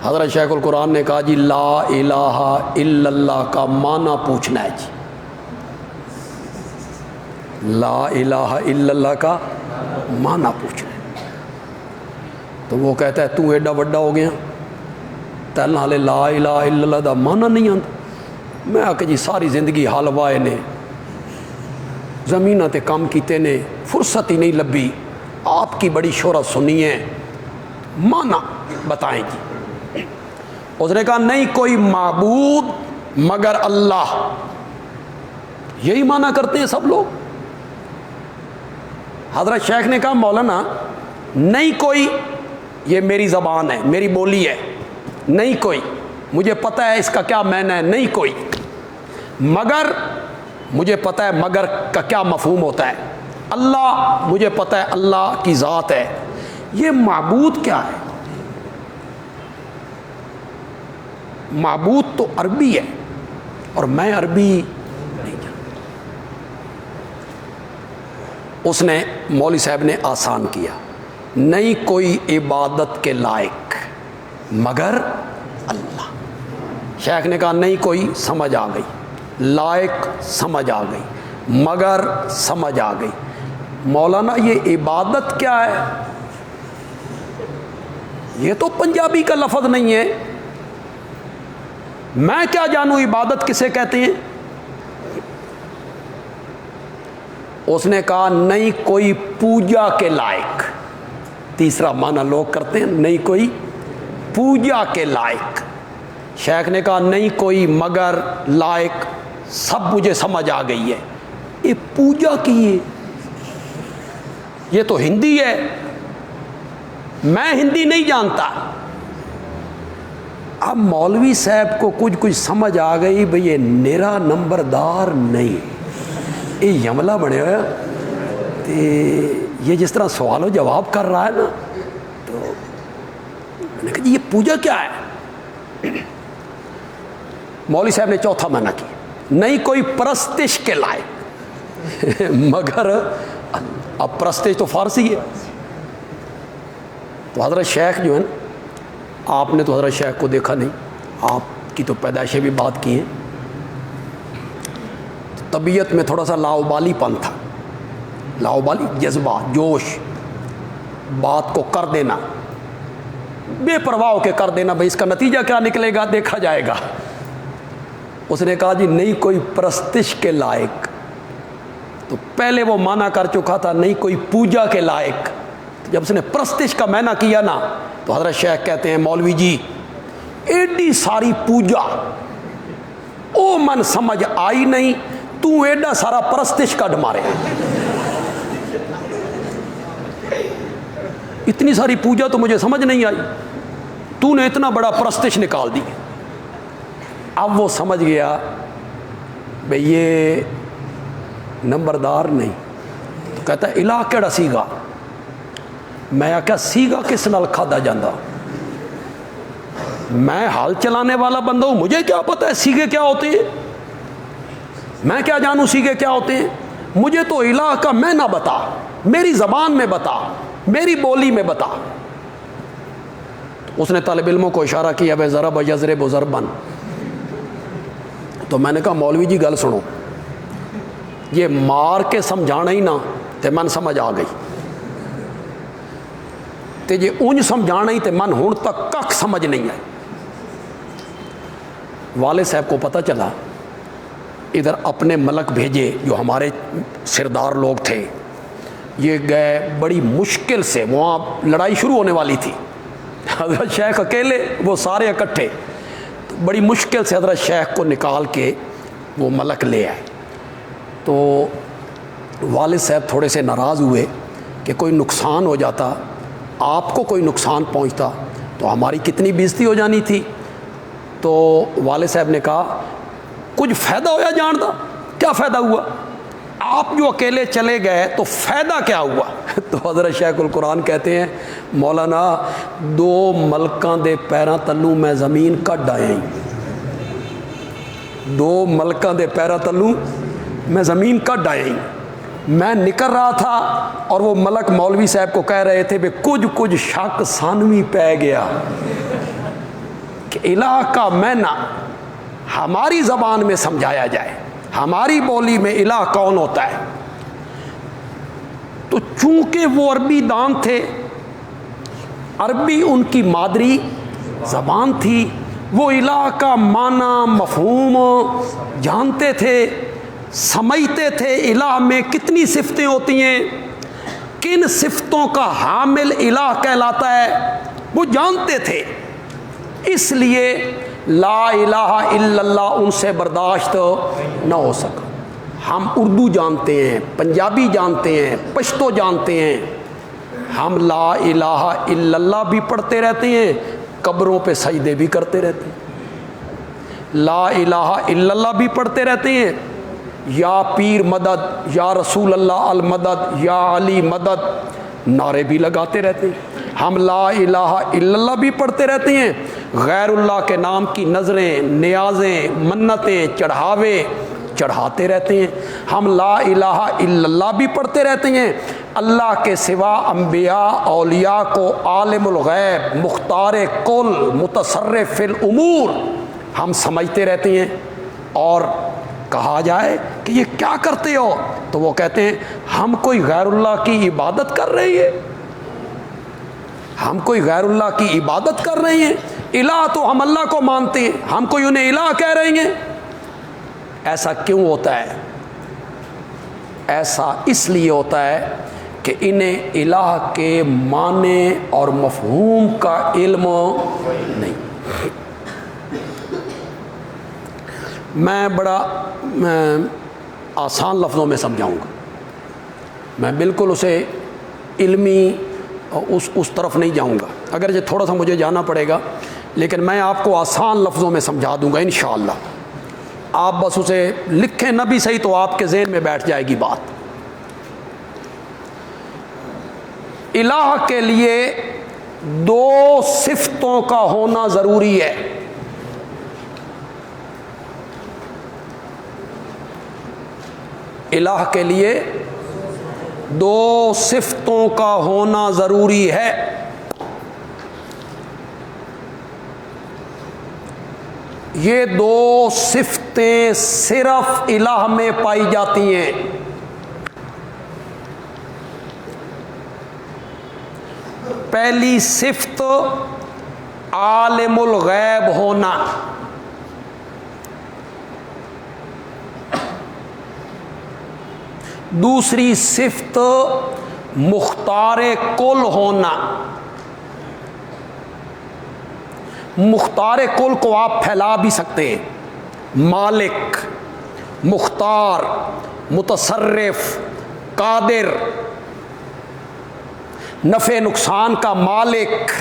حضرت شیخ القرآن نے کہا جی لا الہ الا اللہ کا معنی پوچھنا ہے جی. لا الہ الا اللہ کا معنی پوچھنا ہے. تو وہ کہتا ہے تو ایڈا وڈا ہو گیا, تیل حالے لا الہ الا اللہ دا معنی نہیں آتا. میں آ کے جی ساری زندگی حال وائے نے, زمینہ تے کام کیتے نے, فرصت ہی نہیں لبھی. آپ کی بڑی شہرت سنی ہے, معنی بتائیں جی. اس نے کہا نہیں کوئی معبود مگر اللہ. یہی معنی کرتے ہیں سب لوگ. حضرت شیخ نے کہا مولانا نہیں کوئی, یہ میری زبان ہے, میری بولی ہے, نہیں کوئی, مجھے پتہ ہے اس کا کیا معنی ہے, نہیں کوئی, مگر مجھے پتہ ہے مگر کا کیا مفہوم ہوتا ہے, اللہ مجھے پتہ ہے اللہ کی ذات ہے, یہ معبود کیا ہے. معبود تو عربی ہے اور میں عربی نہیں جانتا. اس نے مولوی صاحب نے آسان کیا, نہیں کوئی عبادت کے لائق مگر اللہ. شیخ نے کہا نہیں کوئی, سمجھ آ گئی, لائق سمجھ آ گئی, مگر سمجھ آ گئی. مولانا یہ عبادت کیا ہے؟ یہ تو پنجابی کا لفظ نہیں ہے, میں کیا جانوں عبادت کسے کہتے ہیں. اس نے کہا نہیں کوئی پوجا کے لائق. تیسرا معنی لوگ کرتے ہیں, نہیں کوئی پوجا کے لائق. شیخ نے کہا نہیں کوئی مگر لائق, سب مجھے سمجھ آ گئی ہے. یہ پوجا کی ہے, یہ تو ہندی ہے, میں ہندی نہیں جانتا. اب مولوی صاحب کو کچھ سمجھ آ گئی بھئی یہ نیرا نمبردار نہیں, یہ یملہ بنے ہوا. یہ جس طرح سوال و جواب کر رہا ہے نا, تو میں نے کہا جی یہ پوجا کیا ہے؟ مولوی صاحب نے چوتھا منع کیا، نہیں کوئی پرستش کے لائق مگر اب پرستش تو فارسی ہے. تو حضرت شیخ جو ہے نا، آپ نے تو حضرت شیخ کو دیکھا نہیں، آپ کی تو پیدائشیں بھی بات کی ہیں، طبیعت میں تھوڑا سا لاؤبالی پن تھا، لاؤبالی جذبہ جوش، بات کو کر دینا، بے پرواہ ہو کے کر دینا، بھائی اس کا نتیجہ کیا نکلے گا دیکھا جائے گا. اس نے کہا جی نہیں کوئی پرستش کے لائق. تو پہلے وہ مانا کر چکا تھا نہیں کوئی پوجا کے لائق. جب اس نے پرستش کا معنی کیا نا تو حضرت شیخ کہتے ہیں مولوی جی ایڈی ساری پوجا او من سمجھ آئی نہیں، تو ایڈا سارا پرستش کڈ مارے. اتنی ساری پوجا تو مجھے سمجھ نہیں آئی، تو نے اتنا بڑا پرستش نکال دی. اب وہ سمجھ گیا بھئی یہ نمبردار نہیں. تو کہتا ہے الہ کیڑا سیگا؟ میں کہا سیگا کس نال کھادا جاندہ؟ میں حال چلانے والا بندہ ہوں، مجھے کیا پتہ ہے سیگے کیا ہوتے ہیں؟ میں کیا جانوں سیگے کیا ہوتے ہیں؟ مجھے تو الہ کا معنی بتا، میری زبان میں بتا، میری بولی میں بتا. اس نے طالب علموں کو اشارہ کیا بے ضرب یضرب ضربن. تو میں نے کہا مولوی جی گل سنو، یہ مار کے سمجھانا ہی نہ تے من سمجھ آ گئی، تے جی اونج سمجھانا ہی تے من ہون تک کک سمجھ نہیں آئی. والد صاحب کو پتہ چلا، ادھر اپنے ملک بھیجے جو ہمارے سردار لوگ تھے، یہ گئے بڑی مشکل سے، وہاں لڑائی شروع ہونے والی تھی، حضرت شیخ اکیلے وہ سارے اکٹھے، بڑی مشکل سے حضرت شیخ کو نکال کے وہ ملک لے آئے. تو والد صاحب تھوڑے سے ناراض ہوئے کہ کوئی نقصان ہو جاتا، آپ کو کوئی نقصان پہنچتا تو ہماری کتنی بےزتی ہو جانی تھی. تو والد صاحب نے کہا کچھ فائدہ ہوا جان دا؟ کیا فائدہ ہوا؟ آپ جو اکیلے چلے گئے تو فائدہ کیا ہوا؟ تو حضرت شیخ القرآن کہتے ہیں مولانا دو ملکاں دے پیراں تلوں میں زمین کڈ آیا ہی، دو ملکاں دے پیراں تلوں میں زمین کڈ آیا ہی. میں نکل رہا تھا اور وہ ملک مولوی صاحب کو کہہ رہے تھے بے کچھ شک سانوی پہ گیا کہ الہ کا معنی ہماری زبان میں سمجھایا جائے، ہماری بولی میں الہ کون ہوتا ہے. تو چونکہ وہ عربی دان تھے، عربی ان کی مادری زبان تھی، وہ الہ کا معنی مفہوم جانتے تھے، سمجھتے تھے الہ میں کتنی صفتیں ہوتی ہیں، کن صفتوں کا حامل الہ کہلاتا ہے، وہ جانتے تھے. اس لیے لا الہ الا اللہ ان سے برداشت نہ ہو سکا. ہم اردو جانتے ہیں، پنجابی جانتے ہیں، پشتو جانتے ہیں، ہم لا الہ الا اللہ بھی پڑھتے رہتے ہیں، قبروں پہ سجدے بھی کرتے رہتے ہیں. لا الہ الا اللہ بھی پڑھتے رہتے ہیں، یا پیر مدد، یا رسول اللہ المدد، یا علی مدد نعرے بھی لگاتے رہتے ہیں. ہم لا الہ الا اللہ بھی پڑھتے رہتے ہیں، غیر اللہ کے نام کی نظریں، نیازیں، منتیں، چڑھاوے چڑھاتے رہتے ہیں. ہم لا الہ الا اللہ بھی پڑھتے رہتے ہیں، اللہ کے سوا انبیاء اولیاء کو عالم الغیب، مختار کل، متصرف فی الامور ہم سمجھتے رہتے ہیں. اور کہا جائے کہ یہ کیا کرتے ہو تو وہ کہتے ہیں ہم کوئی غیر اللہ کی عبادت کر رہے ہیں، ہم کوئی غیر اللہ کی عبادت کر رہے ہیں. الہ تو ہم اللہ کو مانتے ہیں، ہم کوئی انہیں الہ کہہ رہے ہیں. ایسا کیوں ہوتا ہے؟ ایسا اس لیے ہوتا ہے کہ انہیں الہ کے معنی اور مفہوم کا علم نہیں. میں بڑا آسان لفظوں میں سمجھاؤں گا، میں بالکل اسے علمی اس طرف نہیں جاؤں گا، اگرچہ تھوڑا سا مجھے جانا پڑے گا، لیکن میں آپ کو آسان لفظوں میں سمجھا دوں گا انشاءاللہ. آپ بس اسے لکھیں نہ بھی صحیح تو آپ کے ذہن میں بیٹھ جائے گی بات. الہ کے لیے دو صفتیں صفتوں کا ہونا ضروری ہے. الہ کے لیے 2 صفتوں کا ہونا ضروری ہے. یہ 2 صفتیں صرف الہ میں پائی جاتی ہیں. پہلی صفت عالم الغیب ہونا، دوسری صفت مختار کل ہونا. مختار کل کو آپ پھیلا بھی سکتے ہیں، مالک، مختار، متصرف، قادر، نفع نقصان کا مالک،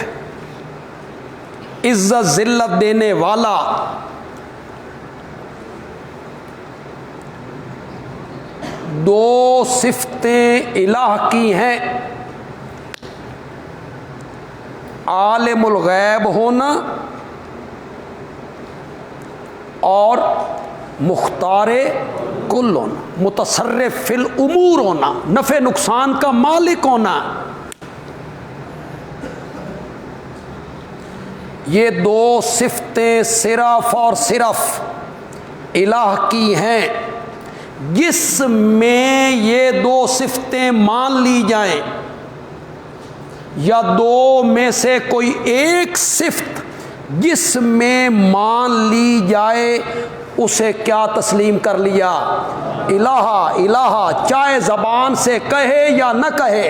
عزت ذلت دینے والا. دو صفتیں الہ کی ہیں، عالم الغیب ہونا اور مختار کل ہونا، متصرف فی الامور ہونا، نفع نقصان کا مالک ہونا. یہ 2 صفتیں صرف اور صرف الہ کی ہیں. جس میں یہ 2 صفتیں مان لی جائیں یا 2 میں سے کوئی ایک صفت جس میں مان لی جائے اسے کیا تسلیم کر لیا؟ الہ. الہ چاہے زبان سے کہے یا نہ کہے.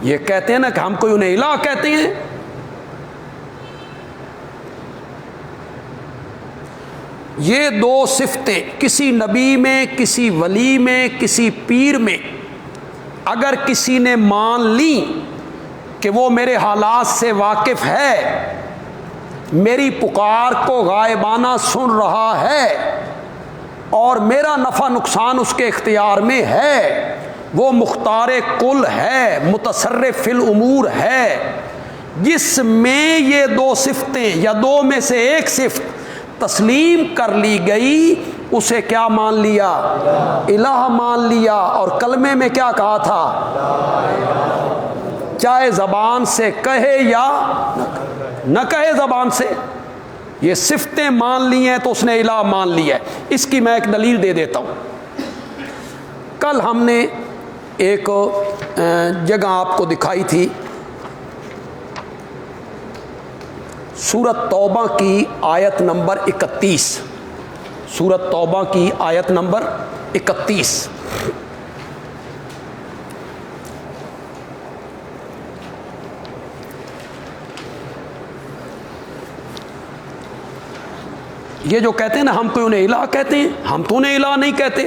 یہ کہتے ہیں نا کہ ہم کوئی انہیں الہ کہتے ہیں. یہ 2 صفتیں کسی نبی میں، کسی ولی میں، کسی پیر میں اگر کسی نے مان لی کہ وہ میرے حالات سے واقف ہے، میری پکار کو غائبانہ سن رہا ہے اور میرا نفع نقصان اس کے اختیار میں ہے، وہ مختار کل ہے، متصرف فی الامور ہے، جس میں یہ 2 صفتیں یا 2 میں سے ایک صفت تسلیم کر لی گئی، اسے کیا مان لیا؟ الہ مان لیا. اور کلمے میں کیا کہا تھا؟ چاہے زبان سے کہے یا نہ کہے زبان سے، یہ صفتیں مان لی ہیں تو اس نے الہ مان لیا ہے. اس کی میں ایک دلیل دے دیتا ہوں. کل ہم نے ایک جگہ آپ کو دکھائی تھی، سورۃ توبہ کی آیت نمبر 31. سورۃ توبہ کی آیت نمبر 31. یہ جو کہتے ہیں نا ہم کوئی انہیں الہ کہتے ہیں، ہم تو انہیں الہ نہیں کہتے،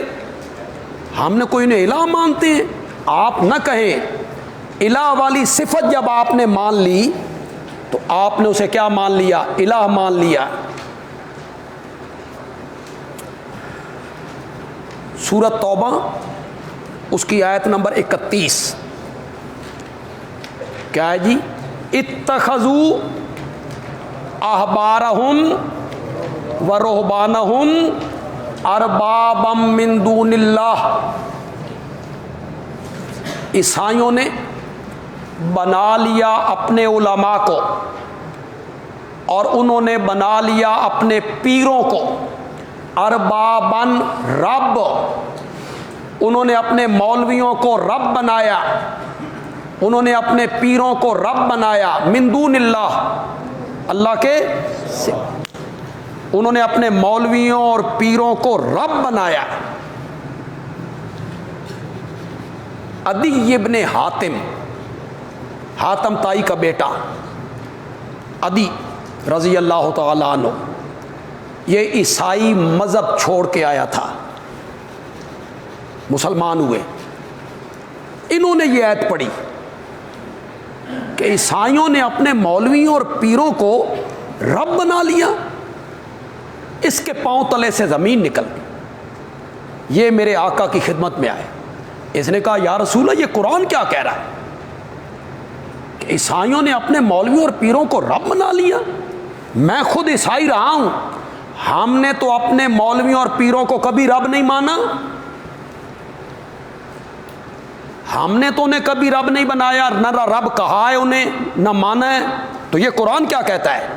ہم نے کوئی انہیں الہ مانتے ہیں. آپ نہ کہیں. الہ والی صفت جب آپ نے مان لی تو آپ نے اسے کیا مان لیا؟ الہ مان لیا. سورۃ توبہ اس کی آیت نمبر 31 کیا ہے جی؟ اتخذوا احبارہم ورہبانہم اربابا من دون اللہ. عیسائیوں نے بنا لیا اپنے علماء کو اور انہوں نے بنا لیا اپنے پیروں کو اربابن رب. انہوں نے اپنے مولویوں کو رب بنایا، انہوں نے اپنے پیروں کو رب بنایا. من دون اللہ، اللہ کے انہوں نے اپنے مولویوں اور پیروں کو رب بنایا. عدی ابن حاتم، حاتم تائی کا بیٹا عدی رضی اللہ تعالی عنہ، یہ عیسائی مذہب چھوڑ کے آیا تھا، مسلمان ہوئے. انہوں نے یہ آیت پڑھی کہ عیسائیوں نے اپنے مولویوں اور پیروں کو رب بنا لیا، اس کے پاؤں تلے سے زمین نکل گئی. یہ میرے آقا کی خدمت میں آئے. اس نے کہا یا رسول اللہ، یہ قرآن کیا کہہ رہا ہے؟ کہ عیسائیوں نے اپنے مولویوں اور پیروں کو رب بنا لیا. میں خود عیسائی رہا ہوں، ہم نے تو اپنے مولویوں اور پیروں کو کبھی رب نہیں مانا. ہم نے تو انہیں کبھی رب نہیں بنایا، نہ رب کہا ہے انہیں، نہ مانا ہے. تو یہ قرآن کیا کہتا ہے؟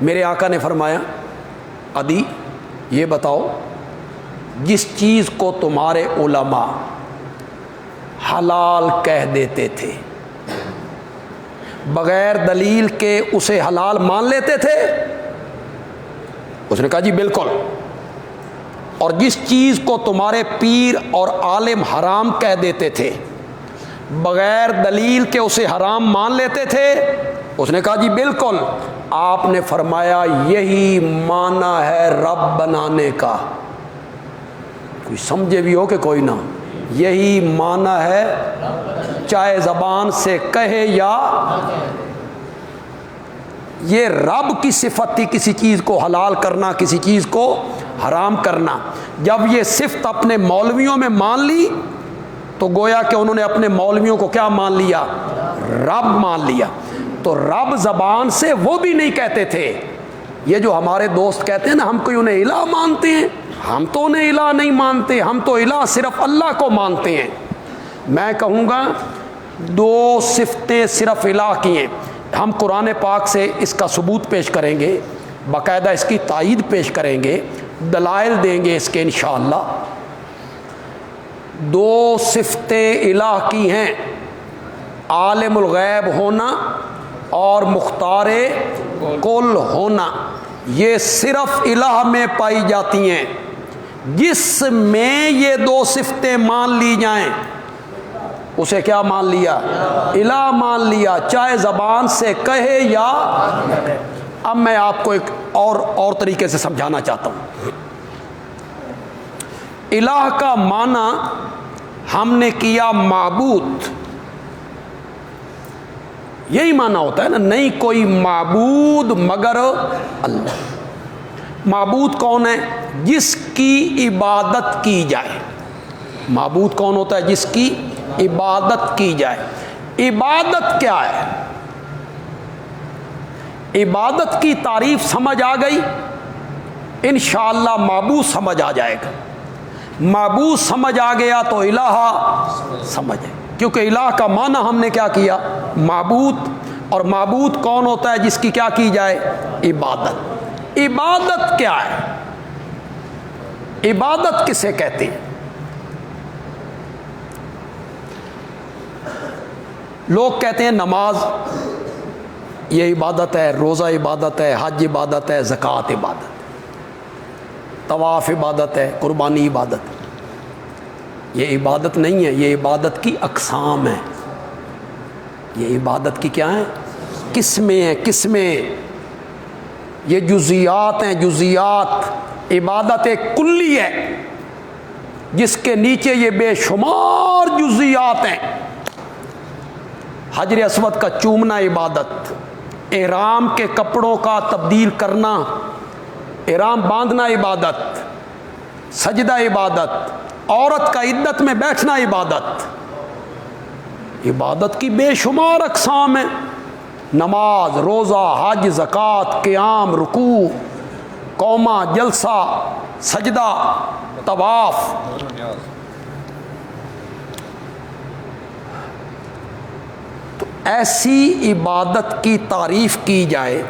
میرے آقا نے فرمایا عدی یہ بتاؤ، جس چیز کو تمہارے علماء حلال کہہ دیتے تھے بغیر دلیل کے اسے حلال مان لیتے تھے؟ اس نے کہا جی بالکل. اور جس چیز کو تمہارے پیر اور عالم حرام کہہ دیتے تھے بغیر دلیل کے اسے حرام مان لیتے تھے؟ اس نے کہا جی بالکل. آپ نے فرمایا یہی معنی ہے رب بنانے کا. کوئی سمجھے بھی ہو کہ کوئی نہ، یہی معنی ہے، چاہے زبان سے کہے یا. یہ رب کی صفت تھی، کسی چیز کو حلال کرنا، کسی چیز کو حرام کرنا. جب یہ صفت اپنے مولویوں میں مان لی تو گویا کہ انہوں نے اپنے مولویوں کو کیا مان لیا؟ رب مان لیا. تو رب زبان سے وہ بھی نہیں کہتے تھے. یہ جو ہمارے دوست کہتے ہیں نا ہم کوئی انہیں الہ مانتے ہیں، ہم تو انہیں الہ نہیں مانتے، ہم تو الہ صرف اللہ کو مانتے ہیں. میں کہوں گا دو صفتیں صرف الہ کی ہیں. ہم قرآن پاک سے اس کا ثبوت پیش کریں گے، باقاعدہ اس کی تائید پیش کریں گے، دلائل دیں گے اس کے انشاءاللہ. دو صفتیں الہ کی ہیں، عالم الغیب ہونا اور مختار کل ہونا. یہ صرف الہ میں پائی جاتی ہیں. جس میں یہ دو صفتیں مان لی جائیں اسے کیا مان لیا؟ الہ مان لیا، چاہے زبان سے کہے یا. اب میں آپ کو ایک اور طریقے سے سمجھانا چاہتا ہوں. الہ کا معنی ہم نے کیا معبود، یہی معنی ہوتا ہے نا، نہیں کوئی معبود مگر اللہ. معبود کون ہے؟ جس کی عبادت کی جائے. معبود کون ہوتا ہے؟ جس کی عبادت کی جائے. عبادت کیا ہے؟ عبادت کی تعریف سمجھ آ گئی، انشاءاللہ معبود سمجھ آ جائے گا. معبود سمجھ آ گیا تو الہ سمجھ ہے، کیونکہ الہ کا معنی ہم نے کیا کیا؟ معبود. اور معبود کون ہوتا ہے؟ جس کی کیا کی جائے؟ عبادت. عبادت کیا ہے؟ عبادت کسے کہتے ہیں؟ لوگ کہتے ہیں نماز یہ عبادت ہے، روزہ عبادت ہے، حج عبادت ہے، زکوٰۃ عبادت، طواف عبادت ہے، قربانی عبادت. یہ عبادت نہیں ہے، یہ عبادت کی اقسام ہیں. یہ عبادت کی کیا ہیں؟ قسمیں ہیں، قسمیں. یہ جزیات ہیں، جزیات. عبادت ایک کلی ہے جس کے نیچے یہ بے شمار جزیات ہیں. حجر اسود کا چومنا عبادت، احرام کے کپڑوں کا تبدیل کرنا، احرام باندھنا عبادت، سجدہ عبادت، عورت کا عدت میں بیٹھنا عبادت. عبادت کی بے شمار اقسام ہیں. نماز، روزہ، حج، زکوٰۃ، قیام، رکوع، قومہ، جلسہ، سجدہ، طواف. تو ایسی عبادت کی تعریف کی جائے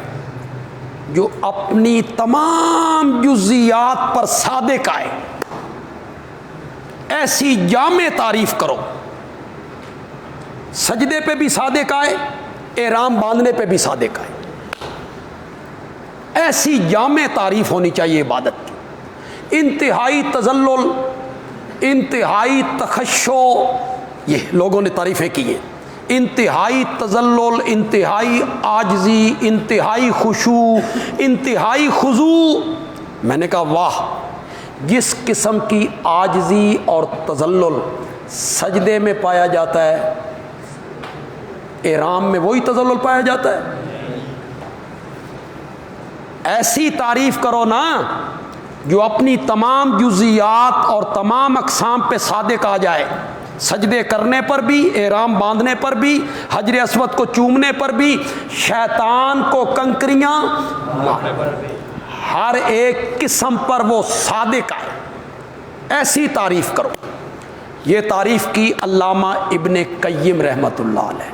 جو اپنی تمام جزیات پر صادق آئے. ایسی جامع تعریف کرو، سجدے پہ بھی صادق آئے، احرام باندھنے پہ بھی صادق آئے. ایسی جامع تعریف ہونی چاہیے عبادت کی. انتہائی تذلل، انتہائی تخشع، یہ لوگوں نے تعریفیں کی ہیں. انتہائی تذلل، انتہائی عاجزی، انتہائی خشوع، انتہائی خضوع. میں نے کہا واہ، جس قسم کی عاجزی اور تذلل سجدے میں پایا جاتا ہے احرام میں وہی تذلل پایا جاتا ہے. ایسی تعریف کرو نا جو اپنی تمام جزیات اور تمام اقسام پہ صادق آ جائے. سجدے کرنے پر بھی، احرام باندھنے پر بھی، حجر اسود کو چومنے پر بھی، شیطان کو کنکریاں مارنے پر بھی، ہر ایک قسم پر وہ صادق ہے، ایسی تعریف کرو۔ یہ تعریف کی علامہ ابن قیم رحمۃ اللہ علیہ،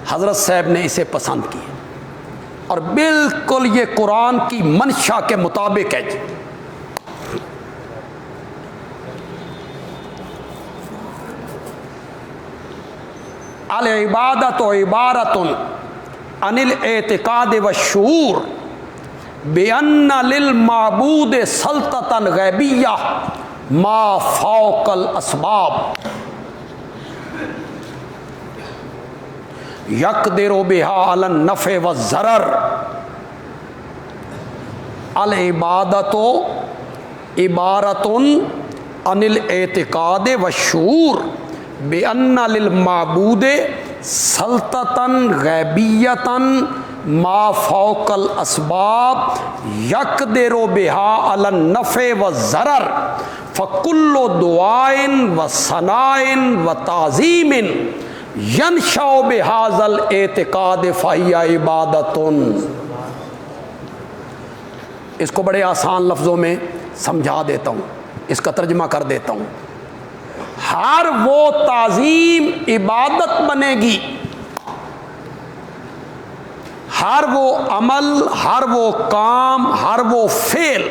حضرت صاحب نے اسے پسند کی اور بالکل یہ قرآن کی منشا کے مطابق ہے۔ العبادت عبارت عن الاعتقاد والشعور بأن للمعبود سلطة غیبیہ ما فوق الاسباب یقدر بها علی النفع والضرر۔ العبادت عبارت عن الاعتقاد والشعور بأن للمعبود سلطة غیبیة ما فوق الاسباب یقدر بها علی النفع والضرر فکل دعاء وثناء وتعظیم ینشأ بهذا الاعتقاد فہی عبادۃ۔ اس کو بڑے آسان لفظوں میں سمجھا دیتا ہوں، اس کا ترجمہ کر دیتا ہوں۔ ہر وہ تعظیم عبادت بنے گی، ہر وہ عمل، ہر وہ کام، ہر وہ فعل،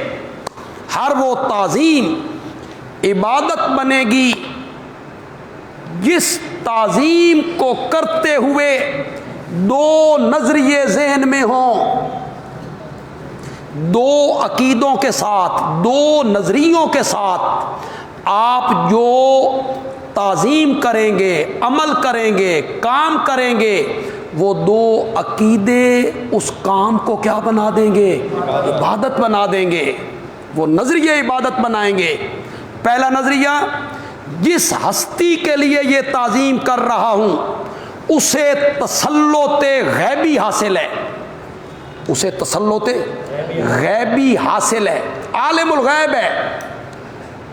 ہر وہ تعظیم عبادت بنے گی جس تعظیم کو کرتے ہوئے دو نظریے ذہن میں ہوں، دو عقیدوں کے ساتھ، دو نظریوں کے ساتھ آپ جو تعظیم کریں گے، عمل کریں گے، کام کریں گے، وہ دو عقیدے اس کام کو کیا بنا دیں گے؟ عبادت بنا دیں گے، وہ نظریہ عبادت بنائیں گے۔ پہلا نظریہ، جس ہستی کے لیے یہ تعظیم کر رہا ہوں اسے تسلط غیبی حاصل ہے، اسے تسلط غیبی حاصل ہے، عالم الغیب ہے۔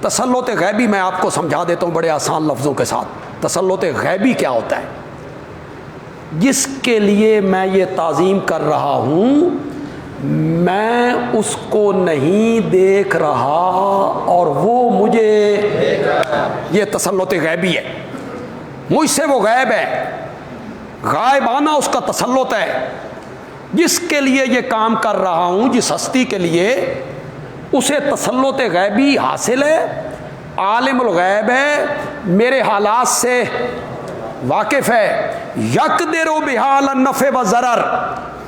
تسلط غیبی میں آپ کو سمجھا دیتا ہوں بڑے آسان لفظوں کے ساتھ۔ تسلط غیبی کیا ہوتا ہے؟ جس کے لیے میں یہ تعظیم کر رہا ہوں میں اس کو نہیں دیکھ رہا اور وہ مجھے دیکھ رہا ہے، یہ تسلط غیبی ہے۔ مجھ سے وہ غیب ہے، غائبانہ اس کا تسلط ہے۔ جس کے لیے یہ کام کر رہا ہوں، جس ہستی کے لیے، اسے تسلط غیبی حاصل ہے، عالم الغیب ہے، میرے حالات سے واقف ہے۔ یقدر بها علی النفع والضرر،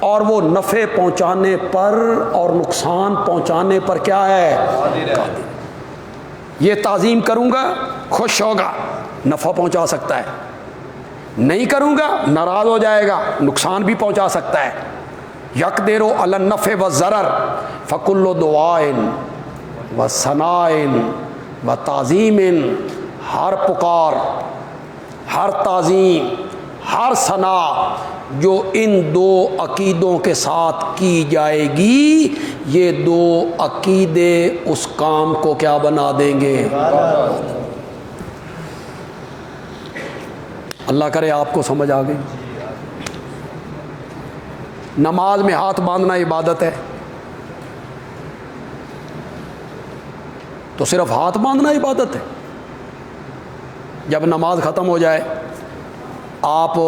اور وہ نفع پہنچانے پر اور نقصان پہنچانے پر کیا ہے؟ قادر۔ یہ تعظیم کروں گا خوش ہوگا، نفع پہنچا سکتا ہے، نہیں کروں گا ناراض ہو جائے گا، نقصان بھی پہنچا سکتا ہے۔ یقدر علی النفع والضرر فکل دعاء وثناء وتعظیم، ہر پکار، ہر تعظیم، ہر ثنا جو ان دو عقیدوں کے ساتھ کی جائے گی، یہ دو عقیدے اس کام کو کیا بنا دیں گے؟ اللہ کرے آپ کو سمجھ آ گئی۔ نماز میں ہاتھ باندھنا عبادت ہے، تو صرف ہاتھ باندھنا عبادت ہے؟ جب نماز ختم ہو جائے، آپ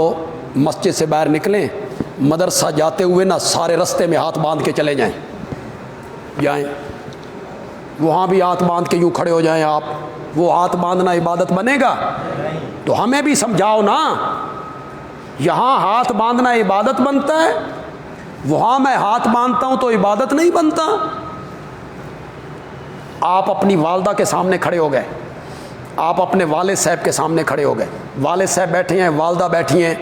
مسجد سے باہر نکلیں، مدرسہ جاتے ہوئے نا سارے رستے میں ہاتھ باندھ کے چلے جائیں، وہاں بھی ہاتھ باندھ کے یوں کھڑے ہو جائیں آپ، وہ ہاتھ باندھنا عبادت بنے گا؟ تو ہمیں بھی سمجھاؤ نا، یہاں ہاتھ باندھنا عبادت بنتا ہے، وہاں میں ہاتھ باندھتا ہوں تو عبادت نہیں بنتا۔ آپ اپنی والدہ کے سامنے کھڑے ہو گئے، آپ اپنے والد صاحب کے سامنے کھڑے ہو گئے، والد صاحب بیٹھے ہیں، والدہ بیٹھی ہیں،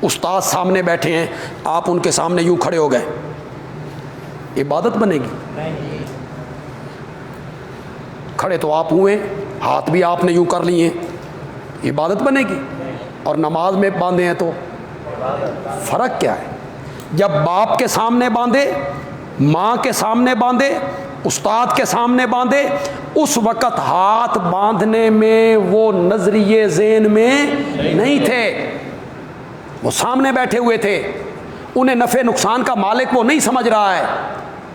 استاد سامنے بیٹھے ہیں، آپ ان کے سامنے یوں کھڑے ہو گئے، عبادت بنے گی؟ کھڑے تو آپ ہوئے، ہاتھ بھی آپ نے یوں کر لیے، عبادت بنے گی؟ اور نماز میں باندھے ہیں تو فرق کیا ہے؟ جب باپ کے سامنے باندھے، ماں کے سامنے باندھے، استاد کے سامنے باندھے، اس وقت ہاتھ باندھنے میں وہ نظریے ذہن میں نہیں تھے، وہ سامنے بیٹھے ہوئے تھے، انہیں نفع نقصان کا مالک وہ نہیں سمجھ رہا ہے۔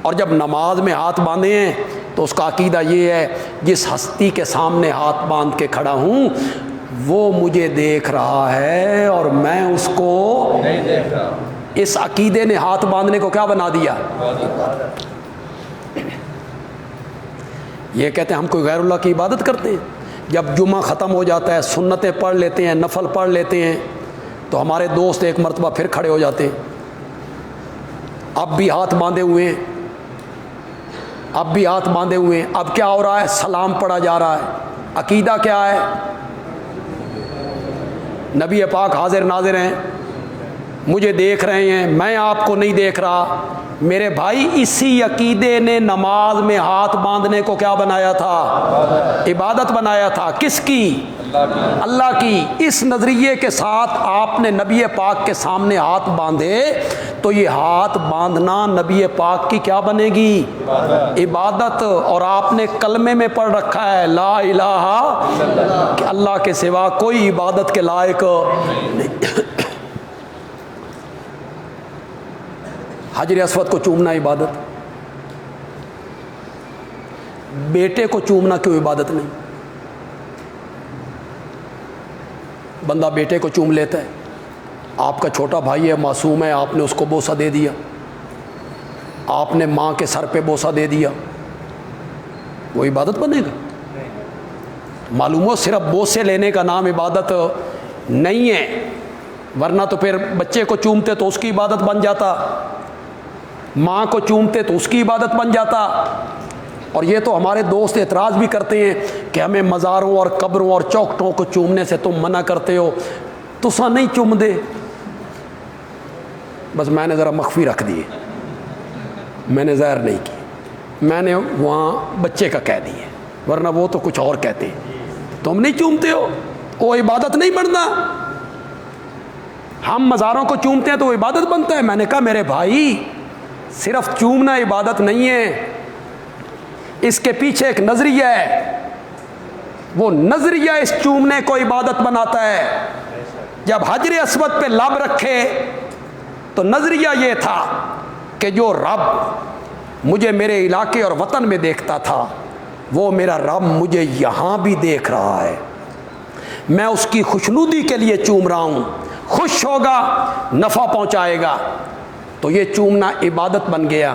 اور جب نماز میں ہاتھ باندھے ہیں تو اس کا عقیدہ یہ ہے جس ہستی کے سامنے ہاتھ باندھ کے کھڑا ہوں وہ مجھے دیکھ رہا ہے اور میں اس کو نہیں دیکھ رہا۔ اس عقیدے نے ہاتھ باندھنے کو کیا بنا دیا؟ یہ کہتے ہیں ہم کوئی غیر اللہ کی عبادت کرتے ہیں۔ جب جمعہ ختم ہو جاتا ہے، سنتیں پڑھ لیتے ہیں، نفل پڑھ لیتے ہیں، تو ہمارے دوست ایک مرتبہ پھر کھڑے ہو جاتے ہیں، اب بھی ہاتھ باندھے ہوئے ہیں، اب بھی ہاتھ باندھے ہوئے ہیں۔ اب کیا ہو رہا ہے؟ سلام پڑھا جا رہا ہے۔ عقیدہ کیا ہے؟ نبی پاک حاضر ناظر ہیں، مجھے دیکھ رہے ہیں، میں آپ کو نہیں دیکھ رہا۔ میرے بھائی اسی عقیدے نے نماز میں ہاتھ باندھنے کو کیا بنایا تھا؟ عبادت بنایا تھا۔ کس کی؟ اللہ کی۔ اس نظریے کے ساتھ آپ نے نبی پاک کے سامنے ہاتھ باندھے تو یہ ہاتھ باندھنا نبی پاک کی کیا بنے گی؟ عبادت۔ اور آپ نے کلمے میں پڑھ رکھا ہے لا الہ کہ اللہ کے سوا کوئی عبادت کے لائق نہیں۔ حجر اسود کو چومنا عبادت، بیٹے کو چومنا کیوں عبادت نہیں؟ بندہ بیٹے کو چوم لیتا ہے، آپ کا چھوٹا بھائی ہے، معصوم ہے، آپ نے اس کو بوسہ دے دیا، آپ نے ماں کے سر پہ بوسہ دے دیا، وہ عبادت بنے گا؟ معلوم ہو صرف بوسے لینے کا نام عبادت نہیں ہے، ورنہ تو پھر بچے کو چومتے تو اس کی عبادت بن جاتا، ماں کو چومتے تو اس کی عبادت بن جاتا۔ اور یہ تو ہمارے دوست اعتراض بھی کرتے ہیں کہ ہمیں مزاروں اور قبروں اور چوکٹوں کو چومنے سے تم منع کرتے ہو، تسا نہیں چوم دے۔ بس میں نے ذرا مخفی رکھ دیے، میں نے ظاہر نہیں کی، میں نے وہاں بچے کا کہہ دیے، ورنہ وہ تو کچھ اور کہتے ہیں۔ تم نہیں چومتے ہو، وہ عبادت نہیں بنتا۔ ہم مزاروں کو چومتے ہیں تو وہ عبادت بنتا ہے۔ میں نے کہا میرے بھائی صرف چومنا عبادت نہیں ہے، اس کے پیچھے ایک نظریہ ہے، وہ نظریہ اس چومنے کو عبادت بناتا ہے۔ جب حجر اسود پہ لب رکھے تو نظریہ یہ تھا کہ جو رب مجھے میرے علاقے اور وطن میں دیکھتا تھا وہ میرا رب مجھے یہاں بھی دیکھ رہا ہے، میں اس کی خوشنودی کے لیے چوم رہا ہوں، خوش ہوگا، نفع پہنچائے گا، تو یہ چومنا عبادت بن گیا۔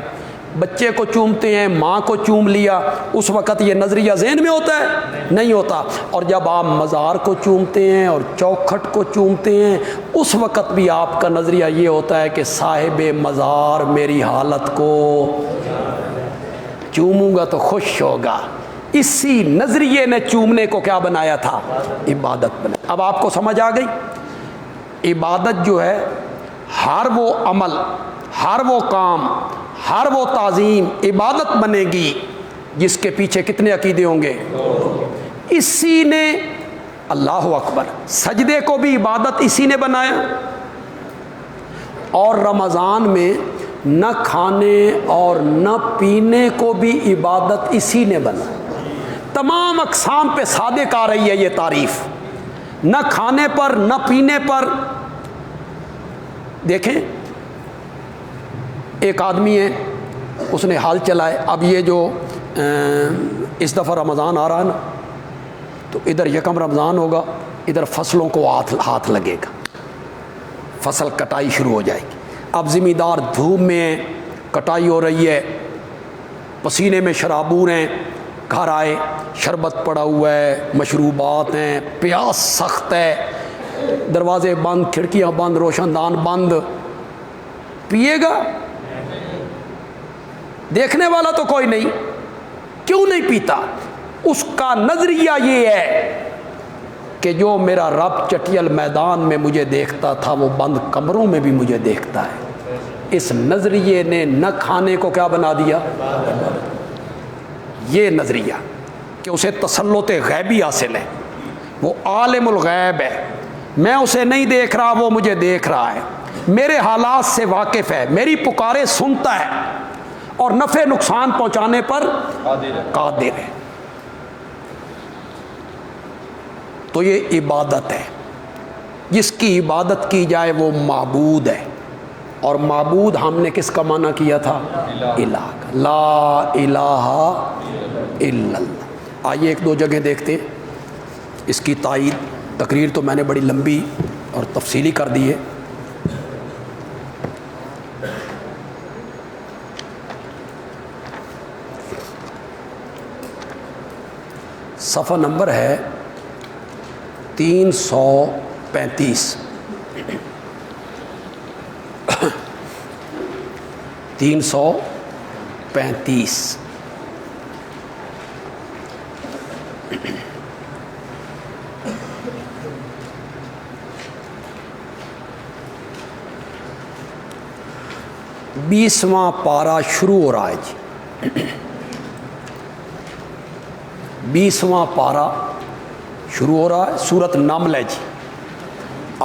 بچے کو چومتے ہیں، ماں کو چوم لیا، اس وقت یہ نظریہ ذہن میں ہوتا ہے؟ نہیں ہوتا۔ اور جب آپ مزار کو چومتے ہیں اور چوکھٹ کو چومتے ہیں اس وقت بھی آپ کا نظریہ یہ ہوتا ہے کہ صاحب مزار میری حالت کو چوموں گا تو خوش ہوگا۔ اسی نظریے نے چومنے کو کیا بنایا تھا؟ عبادت بنایا۔ اب آپ کو سمجھ آ گئی؟ عبادت جو ہے ہر وہ عمل، ہر وہ کام، ہر وہ تعظیم عبادت بنے گی جس کے پیچھے کتنے عقیدے ہوں گے؟ اسی نے اللہ اکبر، سجدے کو بھی عبادت اسی نے بنایا۔ اور رمضان میں نہ کھانے اور نہ پینے کو بھی عبادت اسی نے بنایا۔ تمام اقسام پہ صادق آ رہی ہے یہ تعریف، نہ کھانے پر نہ پینے پر۔ دیکھیں ایک آدمی ہے، اس نے حال چلائے، اب یہ جو اس دفعہ رمضان آ رہا ہے نا، تو ادھر یکم رمضان ہوگا، ادھر فصلوں کو ہاتھ لگے گا، فصل کٹائی شروع ہو جائے گی۔ اب زمیندار دھوپ میں کٹائی ہو رہی ہے، پسینے میں شرابور ہیں، گھر آئے، شربت پڑا ہوا ہے، مشروبات ہیں، پیاس سخت ہے، دروازے بند، کھڑکیاں بند، روشن دان بند، پیے گا؟ دیکھنے والا تو کوئی نہیں، کیوں نہیں پیتا؟ اس کا نظریہ یہ ہے کہ جو میرا رب چٹیل میدان میں مجھے دیکھتا تھا وہ بند کمروں میں بھی مجھے دیکھتا ہے۔ اس نظریے نے نہ کھانے کو کیا بنا دیا؟ یہ نظریہ کہ اسے تسلط غیبی حاصل ہے، وہ عالم الغیب ہے، میں اسے نہیں دیکھ رہا، وہ مجھے دیکھ رہا ہے، میرے حالات سے واقف ہے، میری پکارے سنتا ہے اور نفع نقصان پہنچانے پر قادر ہے۔ تو یہ عبادت ہے. جس کی عبادت کی جائے وہ معبود ہے. اور معبود ہم نے کس کا معنی کیا تھا؟ الہ کا. لا الہ الا اللہ. آئیے ایک دو جگہ دیکھتے ہیں اس کی تائید. تقریر تو میں نے بڑی لمبی اور تفصیلی کر دی ہے. صفحہ نمبر ہے 335. 335. بیسواں پارہ شروع ہو رہا ہے جی. 20واں پارہ شروع ہو رہا ہے. سورۃ نمل ہے جی.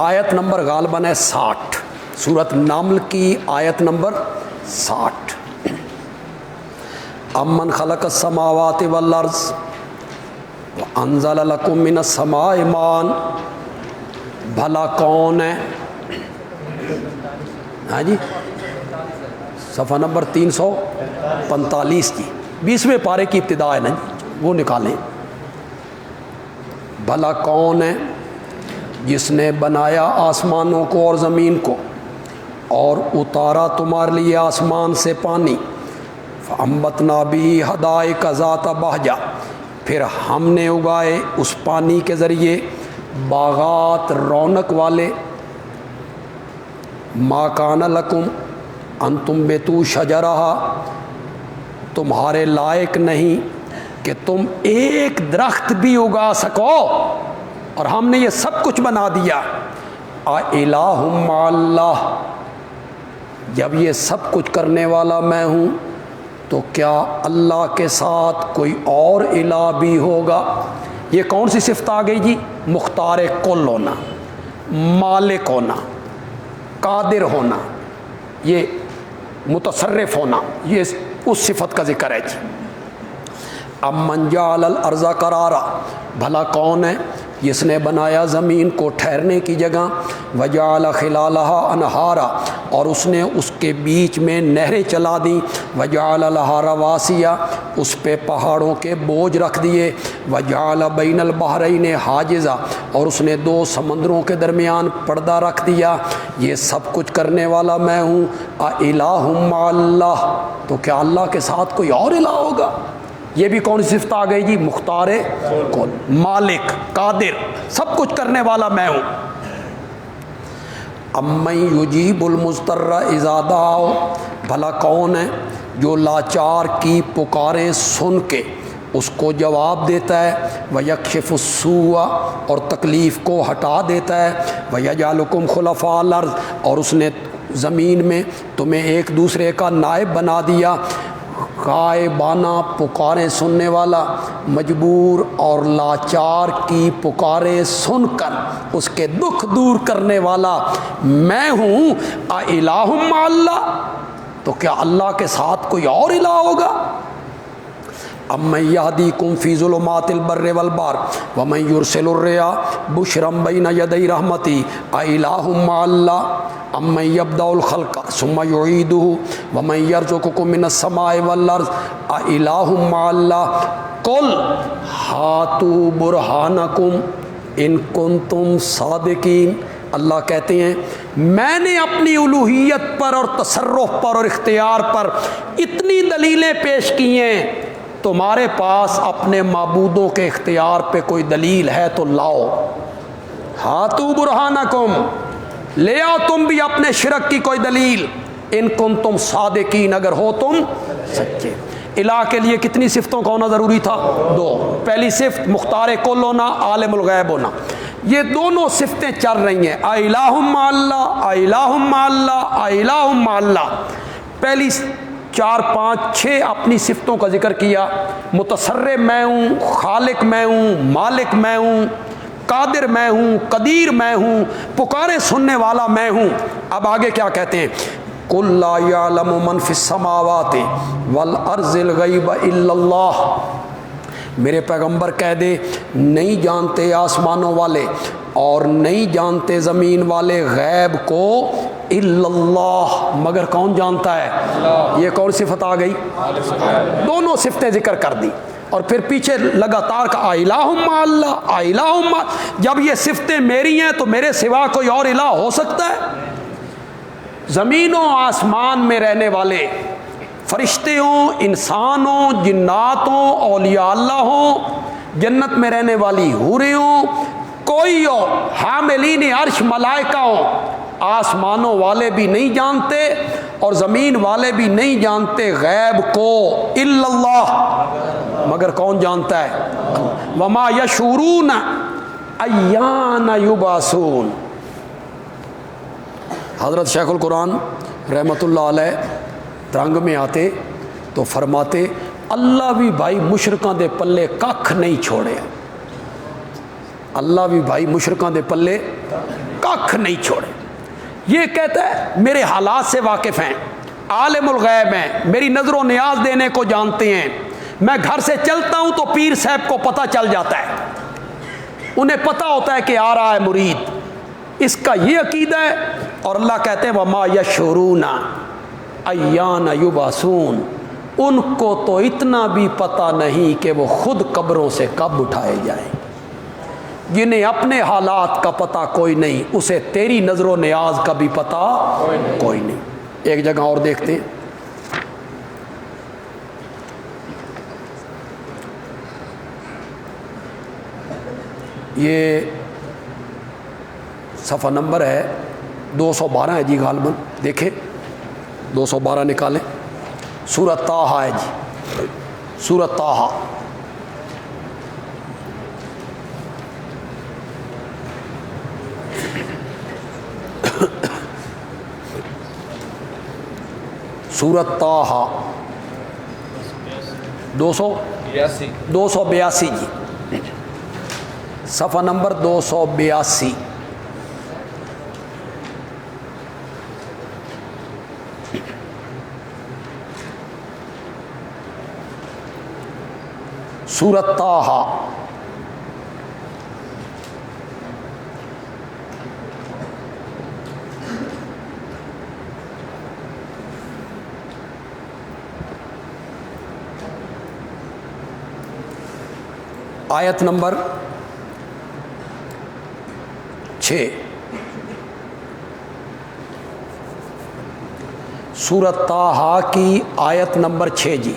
آیت نمبر غالباً ہے 60. سورۃ نمل کی آیت نمبر 60. امن خلق السماوات والارض وانزل لکم من السماء ماء. بھلا کون ہے؟ ہاں جی صفحہ نمبر 345 جی. 20ویں پارے کی ابتدا ہے نا جی, وہ نکالیں. بھلا کون ہے جس نے بنایا آسمانوں کو اور زمین کو اور اتارا تمہارے لیے آسمان سے پانی. فَأَنبَتْنَا بِهِ حَدَائِقَ ذَاتَ بَهْجَةٍ. پھر ہم نے اگائے اس پانی کے ذریعے باغات رونق والے. مَا كَانَ لَكُمْ أَن تُنبِتُوا شَجَرَهَا. تمہارے لائق نہیں کہ تم ایک درخت بھی اگا سکو, اور ہم نے یہ سب کچھ بنا دیا. اِلٰہٌ مع اللہ. جب یہ سب کچھ کرنے والا میں ہوں تو کیا اللہ کے ساتھ کوئی اور الہ بھی ہوگا؟ یہ کون سی صفت آ گئی جی؟ مختار کل ہونا, مالک ہونا, قادر ہونا, یہ متصرف ہونا, یہ اس صفت کا ذکر ہے جی. امن جعل الارض قرارا. بھلا کون ہے جس نے بنایا زمین کو ٹھہرنے کی جگہ. وجعل خلالها انہارا. اور اس نے اس کے بیچ میں نہریں چلا دیں. وجعل لها رواسیا. اس پہ پہاڑوں کے بوجھ رکھ دیے. وجعل بین البحرین حاجزا. اور اس نے دو سمندروں کے درمیان پردہ رکھ دیا. یہ سب کچھ کرنے والا میں ہوں. اِلٰہٌ مع اللہ. تو کیا اللہ کے ساتھ کوئی اور الہ ہوگا؟ یہ بھی کون سی صفت آ گئی جی؟ مختار کل, مالک, قادر, سب کچھ کرنے والا میں ہوں. امن یجیب المضطر اذا دعاہ. بھلا کون ہے جو لاچار کی پکاریں سن کے اس کو جواب دیتا ہے. وَيَكْشِفُ السُّوءَ. اور تکلیف کو ہٹا دیتا ہے. وَيَجْعَلُكُمْ خُلَفَاءَ الْأَرْضِ. اور اس نے زمین میں تمہیں ایک دوسرے کا نائب بنا دیا. غائبانہ پکاریں سننے والا, مجبور اور لاچار کی پکاریں سن کر اس کے دکھ دور کرنے والا میں ہوں. اِلٰہٌ مع اللہ. تو کیا اللہ کے ساتھ کوئی اور الہ ہوگا؟ امن یہدیکم فی ظلمات البر والبحر ومن یرسل الریاح بشرا بین یدی رحمتی. اِلٰہٌ مع اللہ. امن یبدأ الخلق ثم یعیدہ ومن یرزقکم من السماء والارض. اِلٰہٌ مع اللہ. قل ہاتوا برہانکم ان کنتم صادقین. اللہ کہتے ہیں میں نے اپنی الوہیت پر اور تصرف پر اور اختیار پر اتنی دلیلیں پیش کی ہیں, تمہارے پاس اپنے معبودوں کے اختیار پہ کوئی دلیل ہے تو لاؤ. ہاتوا برہانکم, لے آؤ تم بھی اپنے شرک کی کوئی دلیل. ان کنتم صادقین, اگر ہو تم سچے. الہ کے لیے کتنی صفتوں کا ہونا ضروری تھا؟ 2. پہلی صفت مختار کل ہونا, عالم الغیب ہونا. یہ دونوں صفتیں چل رہی ہیں. اِلٰہٌ مع اللہ, اِلٰہٌ مع اللہ, اِلٰہٌ مع اللہ. پہلی 4 5 6 اپنی صفتوں کا ذکر کیا. متصرف میں ہوں, خالق میں ہوں, مالک میں ہوں, قادر میں ہوں, قدیر میں ہوں, پکارے سننے والا میں ہوں. اب آگے کیا کہتے ہیں؟ قُلْ لَا يَعْلَمُ مَنْ فِي السَّمَاوَاتِ وَالْأَرْضِ الْغَيْبَ إِلَّا اللَّهُ. میرے پیغمبر کہہ دے نہیں جانتے آسمانوں والے اور نہیں جانتے زمین والے غیب کو الا اللہ، مگر کون جانتا ہے؟ یہ کون صفت آ گئی؟ دونوں صفتیں ذکر کر دی، اور پھر پیچھے لگاتار کا الہ مع اللہ، الہ مع، جب یہ صفتیں میری ہیں تو میرے سوا کوئی اور الہ ہو سکتا ہے؟ زمین و آسمان میں رہنے والے فرشتے ہوں، انسان ہوں، جنات ہوں، اولیاء اللہ ہوں، جنت میں رہنے والی حوریں ہوں، کوئی ہو، حاملین عرش ملائکہ ہوں، آسمانوں والے بھی نہیں جانتے اور زمین والے بھی نہیں جانتے غیب کو الا اللہ، مگر کون جانتا ہے؟ وما یشعرون ایان یبعثون۔ حضرت شیخ القرآن رحمۃ اللہ علیہ ترنگ میں آتے تو فرماتے اللہ بھی بھائی مشرکاں دے پلے ککھ نہیں چھوڑے، اللہ بھی بھائی مشرکاں دے پلے ککھ نہیں چھوڑے۔ یہ کہتا ہے میرے حالات سے واقف ہیں، عالم الغیب ہیں، میری نظر و نیاز دینے کو جانتے ہیں، میں گھر سے چلتا ہوں تو پیر صاحب کو پتہ چل جاتا ہے، انہیں پتہ ہوتا ہے کہ آ رہا ہے مرید، اس کا یہ عقیدہ ہے۔ اور اللہ کہتے ہیں وما یشعرون ایان یبعثون، ان کو تو اتنا بھی پتہ نہیں کہ وہ خود قبروں سے کب اٹھائے جائیں۔ جنہیں اپنے حالات کا پتہ کوئی نہیں، اسے تیری نظر و نیاز کا بھی پتہ کوئی نہیں۔ ایک جگہ اور دیکھتے ہیں، یہ صفحہ نمبر ہے 212 ہے جی، غالباً دیکھیں 212 نکالیں، سورۃ طٰہٰ ہے جی، سورۃ طٰہٰ، سورۃ طٰہٰ 282 جی، صفحہ نمبر 282۔ سورۃ طٰہٰ، آیت نمبر 6، سورۃ طٰہٰ کی آیت نمبر 6 جی۔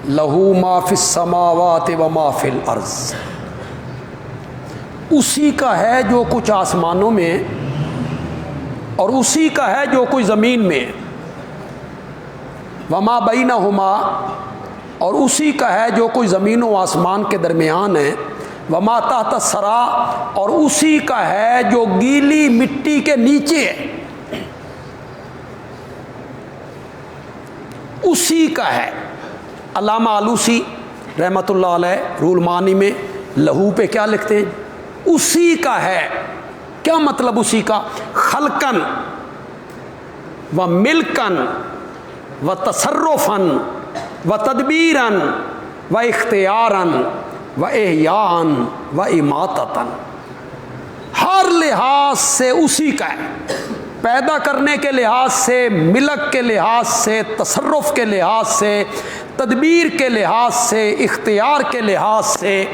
لہو ما فی السماوات و ما فی الارض، اسی کا ہے جو کچھ آسمانوں میں اور اسی کا ہے جو کچھ زمین میں، وما بینہما، اور اسی کا ہے جو کچھ زمین و آسمان کے درمیان ہے، وما تحت الثری، اور اسی کا ہے جو گیلی مٹی کے نیچے ہے، اسی کا ہے۔ علامہ آلوسی رحمۃ اللہ علیہ روح المعانی میں لہو پہ کیا لکھتے ہیں؟ اسی کا ہے۔ کیا مطلب اسی کا؟ خلقن و ملکن و تصرفن و تدبیرن و اختیارن و احیاءن و اماتتن، ہر لحاظ سے اسی کا ہے، پیدا کرنے کے لحاظ سے، ملک کے لحاظ سے، تصرف کے لحاظ سے، تدبیر کے لحاظ سے، اختیار کے لحاظ سے،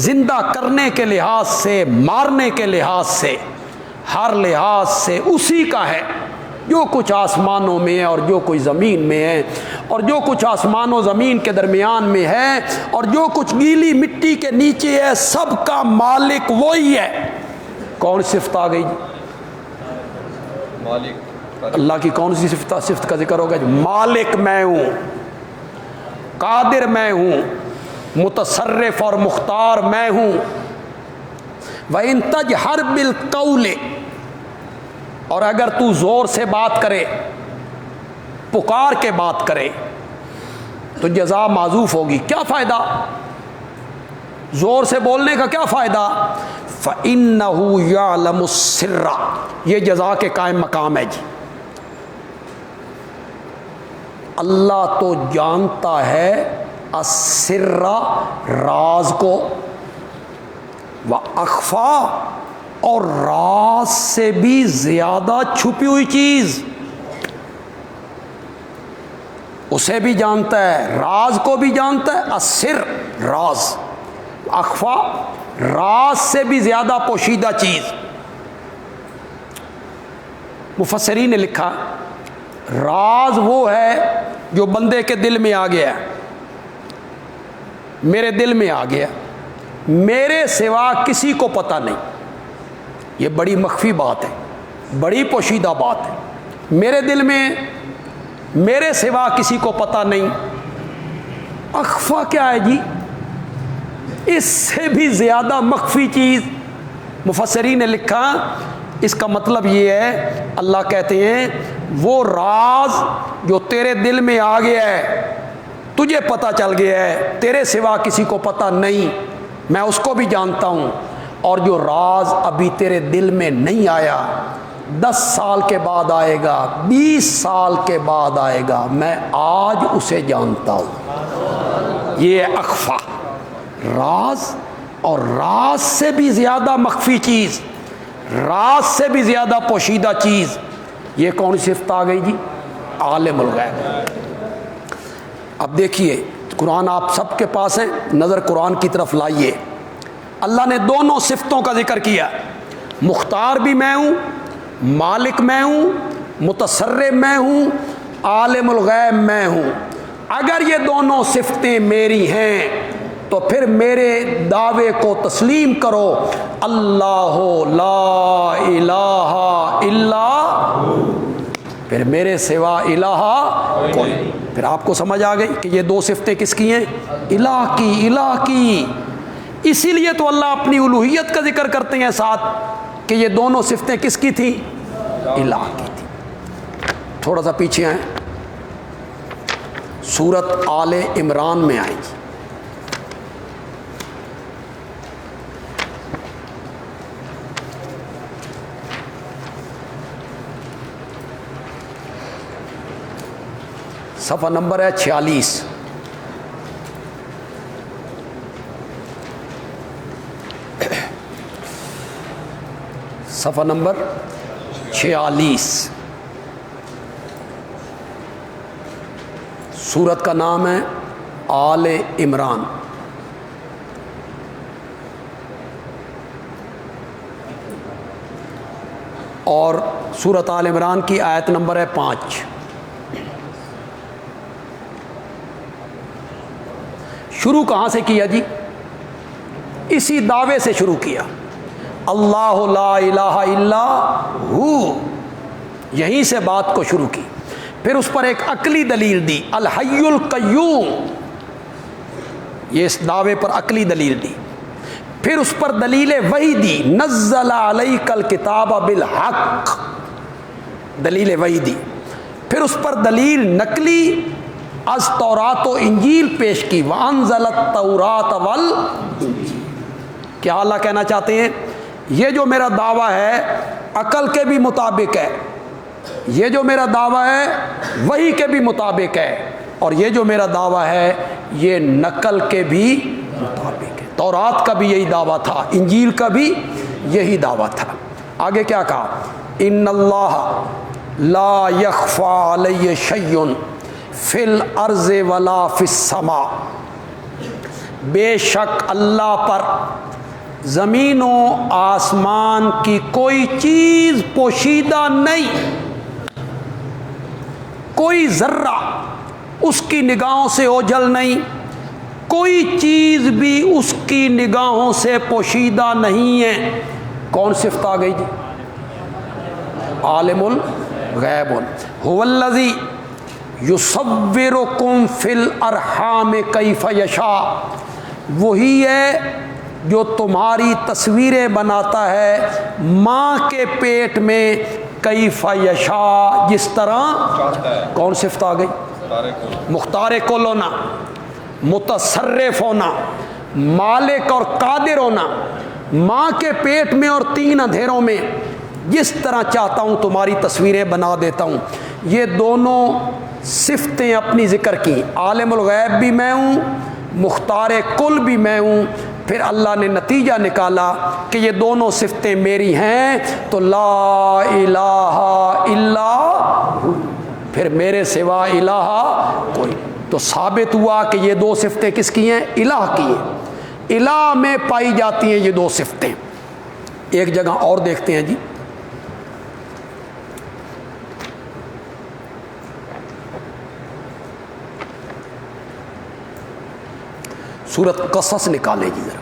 زندہ کرنے کے لحاظ سے، مارنے کے لحاظ سے، ہر لحاظ سے اسی کا ہے۔ جو کچھ آسمانوں میں ہے اور جو کچھ زمین میں ہے، اور جو کچھ آسمان و زمین کے درمیان میں ہے، اور جو کچھ گیلی مٹی کے نیچے ہے، سب کا مالک وہی ہے۔ کون صفت آ گئی؟ مالک۔ اللہ کی کون سی صفت کا ذکر ہوگا؟ مالک میں ہوں، قادر میں ہوں، متصرف اور مختار میں ہوں۔ وَإِن تَجْهَرْ بِالْقَوْلِ، اور اگر تو زور سے بات کرے، پکار کے بات کرے، تو جزا معذوف ہوگی۔ کیا فائدہ زور سے بولنے کا؟ کیا فائدہ؟ فَإِنَّهُ يَعْلَمُ السِّرَّ، یہ جزا کے قائم مقام ہے جی۔ اللہ تو جانتا ہے السر، راز کو، وَأَخْفَى، اور راز سے بھی زیادہ چھپی ہوئی چیز اسے بھی جانتا ہے، راز کو بھی جانتا ہے، السر راز، اخفا راز سے بھی زیادہ پوشیدہ چیز۔ مفسرین نے لکھا راز وہ ہے جو بندے کے دل میں آ گیا، میرے دل میں آ گیا، میرے سوا کسی کو پتہ نہیں، یہ بڑی مخفی بات ہے، بڑی پوشیدہ بات ہے، میرے دل میں میرے سوا کسی کو پتہ نہیں۔ اخفا کیا ہے جی؟ اس سے بھی زیادہ مخفی چیز۔ مفسرین نے لکھا اس کا مطلب یہ ہے، اللہ کہتے ہیں وہ راز جو تیرے دل میں آ گیا ہے، تجھے پتہ چل گیا ہے، تیرے سوا کسی کو پتہ نہیں، میں اس کو بھی جانتا ہوں، اور جو راز ابھی تیرے دل میں نہیں آیا، 10 سال کے بعد آئے گا، 20 سال کے بعد آئے گا، میں آج اسے جانتا ہوں۔ یہ اخفا راز، اور راز سے بھی زیادہ مخفی چیز، راز سے بھی زیادہ پوشیدہ چیز، یہ کون سی صفت آ گئی جی؟ عالم الغیب۔ اب دیکھیے قرآن آپ سب کے پاس ہے، نظر قرآن کی طرف لائیے۔ اللہ نے دونوں صفتوں کا ذکر کیا، مختار بھی میں ہوں، مالک میں ہوں، متصرف میں ہوں، عالم الغیب میں ہوں۔ اگر یہ دونوں صفتیں میری ہیں تو پھر میرے دعوے کو تسلیم کرو، اللہ لا الہ الا، پھر میرے سوا الہ کوئی۔ پھر آپ کو سمجھ آ گئی کہ یہ دو صفتیں کس کی ہیں؟ الہ کی، الہ کی۔ اسی لیے تو اللہ اپنی الوہیت کا ذکر کرتے ہیں ساتھ کہ یہ دونوں صفتیں کس کی تھیں؟ الہ کی تھی۔ تھوڑا سا پیچھے آئیں، سورت آل عمران میں آئیں گی، صفحہ نمبر ہے 46۔ صفحہ نمبر 46، سورت کا نام ہے آل عمران۔ اور سورت آل عمران کی آیت نمبر ہے 5۔ شروع کہاں سے کیا جی؟ اسی دعوے سے شروع کیا، اللہ لا الہ الا ہو، یہیں سے بات کو شروع کی۔ پھر اس پر ایک عقلی دلیل دی، الحی القیوم، یہ اس دعوے پر عقلی دلیل دی۔ پھر اس پر دلیل وحی دی، نزل علیک الکتاب بالحق، دلیل وحی دی۔ پھر اس پر دلیل نقلی از تورات و انجیل پیش کی، وانزل التوراۃ والانجیل۔ کیا اللہ کہنا چاہتے ہیں؟ یہ جو میرا دعویٰ ہے عقل کے بھی مطابق ہے، یہ جو میرا دعویٰ ہے وحی کے بھی مطابق ہے، اور یہ جو میرا دعویٰ ہے یہ نقل کے بھی مطابق ہے۔ تورات کا بھی یہی دعویٰ تھا، انجیل کا بھی یہی دعویٰ تھا۔ آگے کیا کہا؟ ان اللہ لا یخفی علی شیء فی الارض ولا فی السماء، بے شک اللہ پر زمین و آسمان کی کوئی چیز پوشیدہ نہیں، کوئی ذرہ اس کی نگاہوں سے اوجھل نہیں، کوئی چیز بھی اس کی نگاہوں سے پوشیدہ نہیں ہے۔ کون صفت آ گئی جی؟ عالم الغیب۔ هو الذی یصورکم فی الارحام کیف یشاء، وہی ہے جو تمہاری تصویریں بناتا ہے ماں کے پیٹ میں، کیف یشاء، جس طرح۔ کون صفت آ گئی؟ مختار کل ہونا، متصرف ہونا، مالک اور قادر ہونا، ماں کے پیٹ میں اور 3 اندھیروں میں جس طرح چاہتا ہوں تمہاری تصویریں بنا دیتا ہوں. یہ دونوں صفتیں اپنی ذکر کی. عالم الغیب بھی میں ہوں، مختار کل بھی میں ہوں. پھر اللہ نے نتیجہ نکالا کہ یہ دونوں صفتیں میری ہیں، تو لا الہ الا، پھر میرے سوا الہ کوئی. تو ثابت ہوا کہ یہ 2 صفتیں کس کی ہیں؟ الہ کی ہیں. الہ میں پائی جاتی ہیں یہ 2 صفتیں. ایک جگہ اور دیکھتے ہیں جی. سورۃ قصص نکالیں جی ذرا.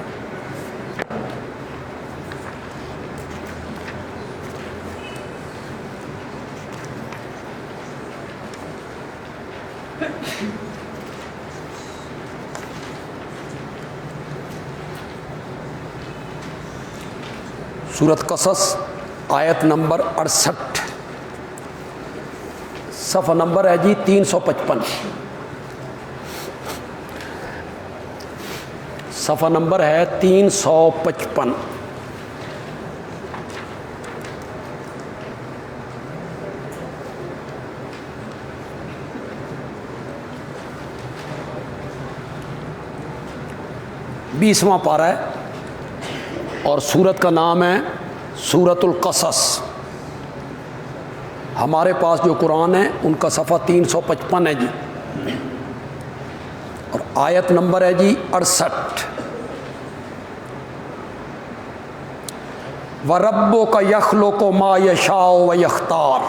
سورۃ قصص آیت نمبر 68، صفحہ نمبر ہے جی 355. صفحہ نمبر ہے 355. بیسواں پارہ ہے اور سورت کا نام ہے سورۃ القصص. ہمارے پاس جو قرآن ہے ان کا صفحہ 355 ہے جی، اور آیت نمبر ہے جی 68. وَرَبُّكَ يَخْلُقُ مَا يَشَاءُ وَيَخْتَارُ،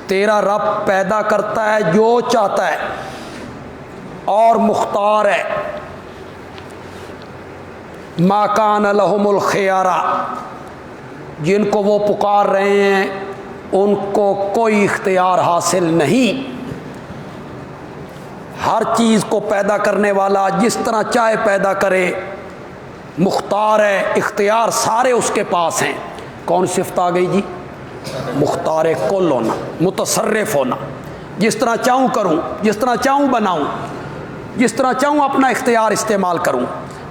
تیرا رب پیدا کرتا ہے جو چاہتا ہے اور مختار ہے. مَا كَانَ لَهُمُ الْخِيَارَةُ، جن کو وہ پکار رہے ہیں ان کو کوئی اختیار حاصل نہیں. ہر چیز کو پیدا کرنے والا جس طرح چاہے پیدا کرے، مختار ہے، اختیار سارے اس کے پاس ہیں. کون صفت آ گئی جی؟ مختار کل ہونا، متصرف ہونا. جس طرح چاہوں کروں، جس طرح چاہوں بناؤں، جس طرح چاہوں اپنا اختیار استعمال کروں.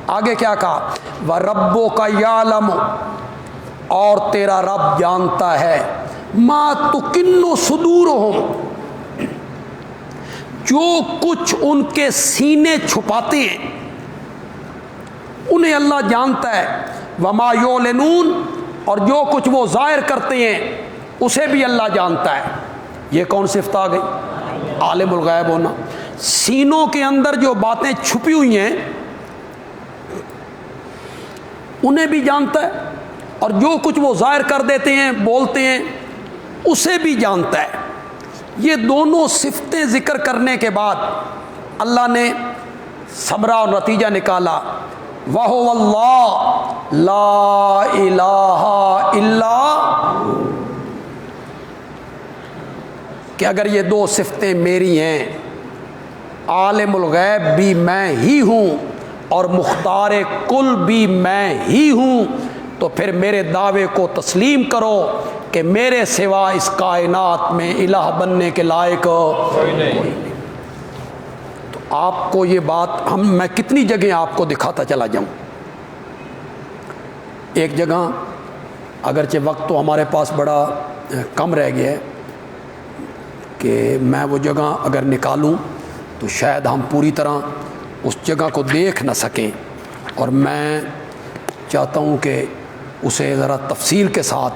آگے کیا کہا؟ وَرَبُّكَ يَعْلَمُ، اور تیرا رب جانتا ہے، مَا تُكِنُّ صُدُورُهُمْ، جو کچھ ان کے سینے چھپاتے ہیں انہیں اللہ جانتا ہے. وما یعلنون، اور جو کچھ وہ ظاہر کرتے ہیں اسے بھی اللہ جانتا ہے. یہ کون صفت آ گئی؟ عالم الغیب ہونا. سینوں کے اندر جو باتیں چھپی ہوئی ہیں انہیں بھی جانتا ہے، اور جو کچھ وہ ظاہر کر دیتے ہیں، بولتے ہیں، اسے بھی جانتا ہے. یہ دونوں صفتیں ذکر کرنے کے بعد اللہ نے ثمرہ اور نتیجہ نکالا. وَهُوَ اللَّهُ لَا إِلَٰهَ إِلَّا، کہ اگر یہ 2 صفتیں میری ہیں، عالم الغیب بھی میں ہی ہوں اور مختار کل بھی میں ہی ہوں، تو پھر میرے دعوے کو تسلیم کرو کہ میرے سوا اس کائنات میں الہ بننے کے لائق کوئی نہیں. تو آپ کو یہ بات میں کتنی جگہ آپ کو دکھاتا چلا جاؤں. ایک جگہ، اگرچہ وقت تو ہمارے پاس بڑا کم رہ گیا ہے کہ میں وہ جگہ اگر نکالوں تو شاید ہم پوری طرح اس جگہ کو دیکھ نہ سکیں، اور میں چاہتا ہوں کہ اسے ذرا تفصیل کے ساتھ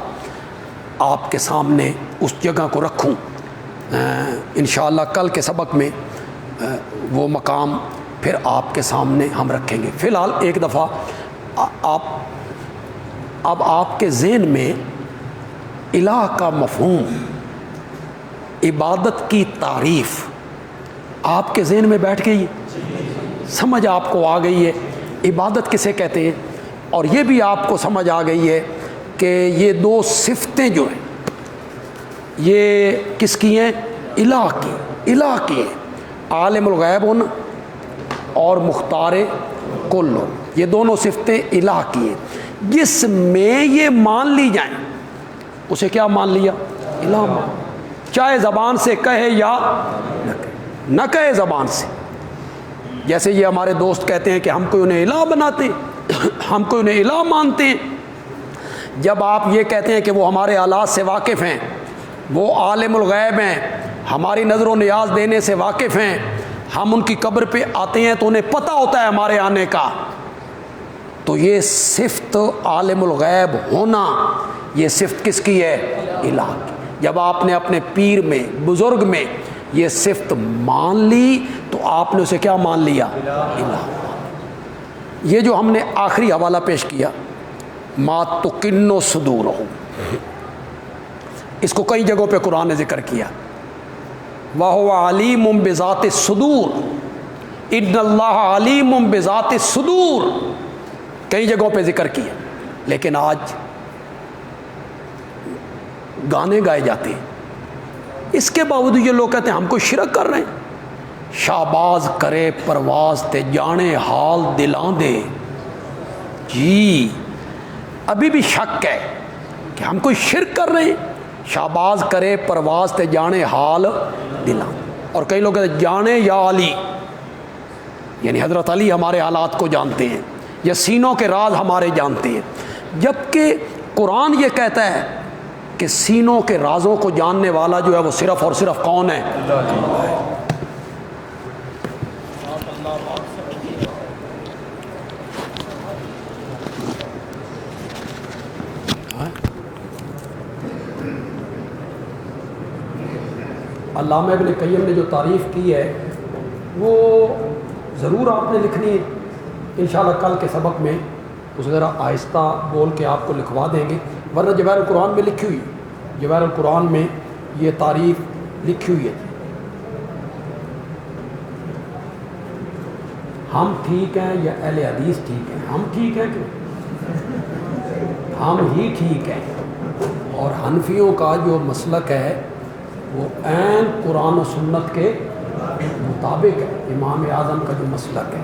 آپ کے سامنے اس جگہ کو رکھوں. انشاءاللہ کل کے سبق میں وہ مقام پھر آپ کے سامنے ہم رکھیں گے. فی الحال ایک دفعہ اب آپ کے ذہن میں الہ کا مفہوم، عبادت کی تعریف آپ کے ذہن میں بیٹھ گئی، سمجھ آپ کو آ گئی ہے عبادت کسے کہتے ہیں، اور یہ بھی آپ کو سمجھ آ گئی ہے کہ یہ 2 صفتیں جو ہیں یہ کس کی ہیں؟ الہ کی ہیں. عالم الغیب ہونا اور مختار کل ہونا، یہ دونوں صفتیں الہ کی ہیں. جس میں یہ مان لی جائیں اسے کیا مان لیا؟ الہ مان. چاہے زبان سے کہے یا نہ کہے زبان سے. جیسے یہ ہمارے دوست کہتے ہیں کہ ہم کو انہیں الہ بناتے ہیں، ہم کو انہیں الہ مانتے ہیں۔ جب آپ یہ کہتے ہیں کہ وہ ہمارے حالات سے واقف ہیں، وہ عالم الغیب ہیں، ہماری نظر و نیاز دینے سے واقف ہیں، ہم ان کی قبر پہ آتے ہیں تو انہیں پتہ ہوتا ہے ہمارے آنے کا، تو یہ صفت عالم الغیب ہونا، یہ صفت کس کی ہے؟ الہ کی۔ جب آپ نے اپنے پیر میں، بزرگ میں یہ صفت مان لی تو آپ نے اسے کیا مان لیا؟ الہ۔ یہ جو ہم نے آخری حوالہ پیش کیا، ما تکن صدورہم، اس کو کئی جگہوں پہ قرآن نے ذکر کیا، وَهُوَ عَلِيمٌ بِذَاتِ الصُّدُورِ، اِنَّ اللَّهَ عَلِيمٌ بِذَاتِ الصُّدُورِ، کئی جگہوں پہ ذکر کیا۔ لیکن آج گانے گائے جاتے ہیں، اس کے باوجود یہ لوگ کہتے ہیں ہم کو شرک کر رہے ہیں۔ شہباز کرے پرواز تے جانے حال دلاں دے، جی ابھی بھی شک ہے کہ ہم کوئی شرک کر رہے ہیں۔ شہباز کرے پرواز تے جانے حال دلاں، اور کئی لوگ کہتے ہیں جانے یا علی، یعنی حضرت علی ہمارے حالات کو جانتے ہیں، یا سینوں کے راز ہمارے جانتے ہیں، جبکہ قرآن یہ کہتا ہے کہ سینوں کے رازوں کو جاننے والا جو ہے وہ صرف اور صرف کون ہے؟ علامہ ابن قیم نے جو تعریف کی ہے وہ ضرور آپ نے لکھنی ہے، انشاءاللہ کل کے سبق میں اس ذرا آہستہ بول کے آپ کو لکھوا دیں گے، ورنہ جواہر القرآن میں لکھی ہوئی، جواہر القرآن میں یہ تعریف لکھی ہوئی ہے۔ ہم ٹھیک ہیں یا اہل حدیث ٹھیک ہیں؟ ہم ٹھیک ہیں کہ ہم ہی ٹھیک ہیں، اور حنفیوں کا جو مسلک ہے وہ عین قرآن و سنت کے مطابق ہے، امام اعظم کا جو مسلک ہے